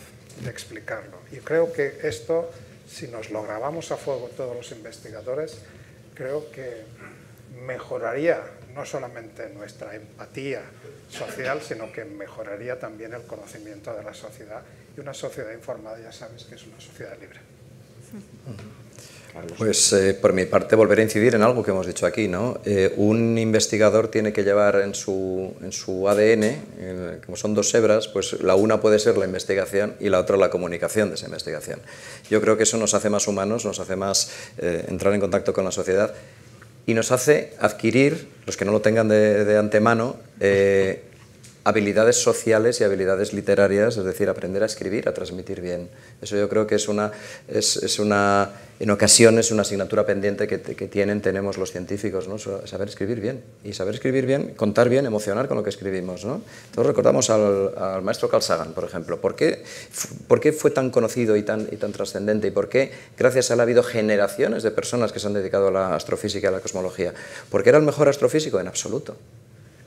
de explicarlo. Y creo que esto, si nos lo grabamos a fuego todos los investigadores, creo que mejoraría no solamente nuestra empatía social, sino que mejoraría también el conocimiento de la sociedad. Y una sociedad informada, ya sabes, que es una sociedad libre. Pues por mi parte volveré a incidir en algo que hemos dicho aquí, ¿no? Un investigador tiene que llevar en su ADN, como son dos hebras, pues la una puede ser la investigación y la otra la comunicación de esa investigación. Yo creo que eso nos hace más humanos, nos hace más entrar en contacto con la sociedad y nos hace adquirir, los que no lo tengan de antemano, habilidades sociales y habilidades literarias, es decir, aprender a escribir, a transmitir bien. Eso yo creo que en ocasiones es una asignatura pendiente que tenemos los científicos, ¿no? Saber escribir bien. Y saber escribir bien, contar bien, emocionar con lo que escribimos, ¿no? Entonces recordamos al maestro Carl Sagan, por ejemplo. ¿Por qué fue tan conocido y tan trascendente? ¿Y por qué, gracias a él, ha habido generaciones de personas que se han dedicado a la astrofísica y a la cosmología? ¿Por qué era el mejor astrofísico? En absoluto.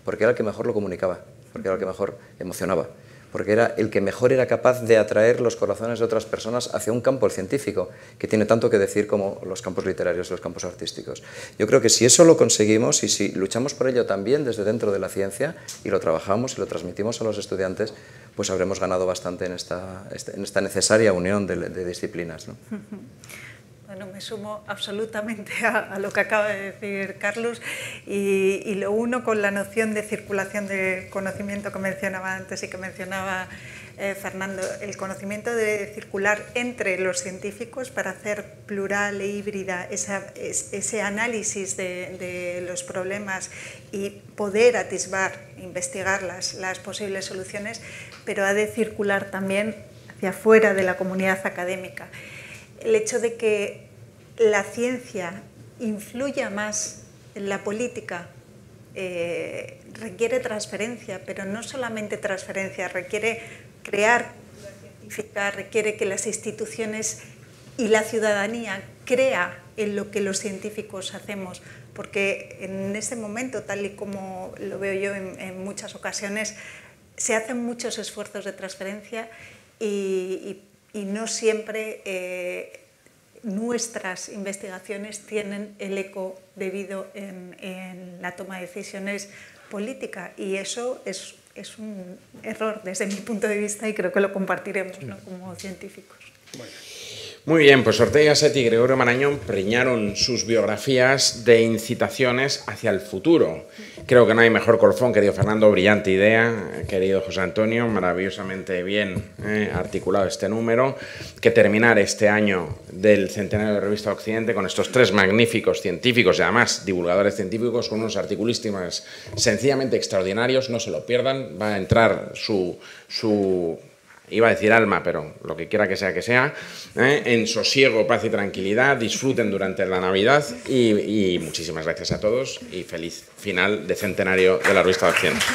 Porque era el que mejor lo comunicaba, porque era el que mejor emocionaba, porque era el que mejor era capaz de atraer los corazones de otras personas hacia un campo, el científico, que tiene tanto que decir como los campos literarios y los campos artísticos. Yo creo que si eso lo conseguimos y si luchamos por ello también desde dentro de la ciencia y lo trabajamos y lo transmitimos a los estudiantes, pues habremos ganado bastante en esta necesaria unión de disciplinas, ¿no? Bueno, me sumo absolutamente a lo que acaba de decir Carlos y lo uno con la noción de circulación de conocimiento que mencionaba antes y que mencionaba Fernando. El conocimiento debe circular entre los científicos para hacer plural e híbrida ese análisis de los problemas y poder atisbar, investigar las posibles soluciones, pero ha de circular también hacia afuera de la comunidad académica. El hecho de que la ciencia influya más en la política requiere transferencia, pero no solamente transferencia, requiere crear cultura científica, requiere que las instituciones y la ciudadanía crea en lo que los científicos hacemos, porque en este momento, tal y como lo veo yo en muchas ocasiones, se hacen muchos esfuerzos de transferencia y no siempre nuestras investigaciones tienen el eco debido en la toma de decisiones política, y eso es un error desde mi punto de vista y creo que lo compartiremos, ¿no?, como científicos. Muy bien, pues Ortega y Gasset y Gregorio Marañón preñaron sus biografías de incitaciones hacia el futuro. Creo que no hay mejor colofón, querido Fernando, brillante idea, querido José Antonio, maravillosamente bien articulado este número, que terminar este año del centenario de Revista Occidente con estos tres magníficos científicos y además divulgadores científicos con unos articulísticos sencillamente extraordinarios. No se lo pierdan, va a entrar su iba a decir alma, pero lo que quiera que sea, en sosiego, paz y tranquilidad. Disfruten durante la Navidad y muchísimas gracias a todos y feliz final de centenario de la Revista Occidente.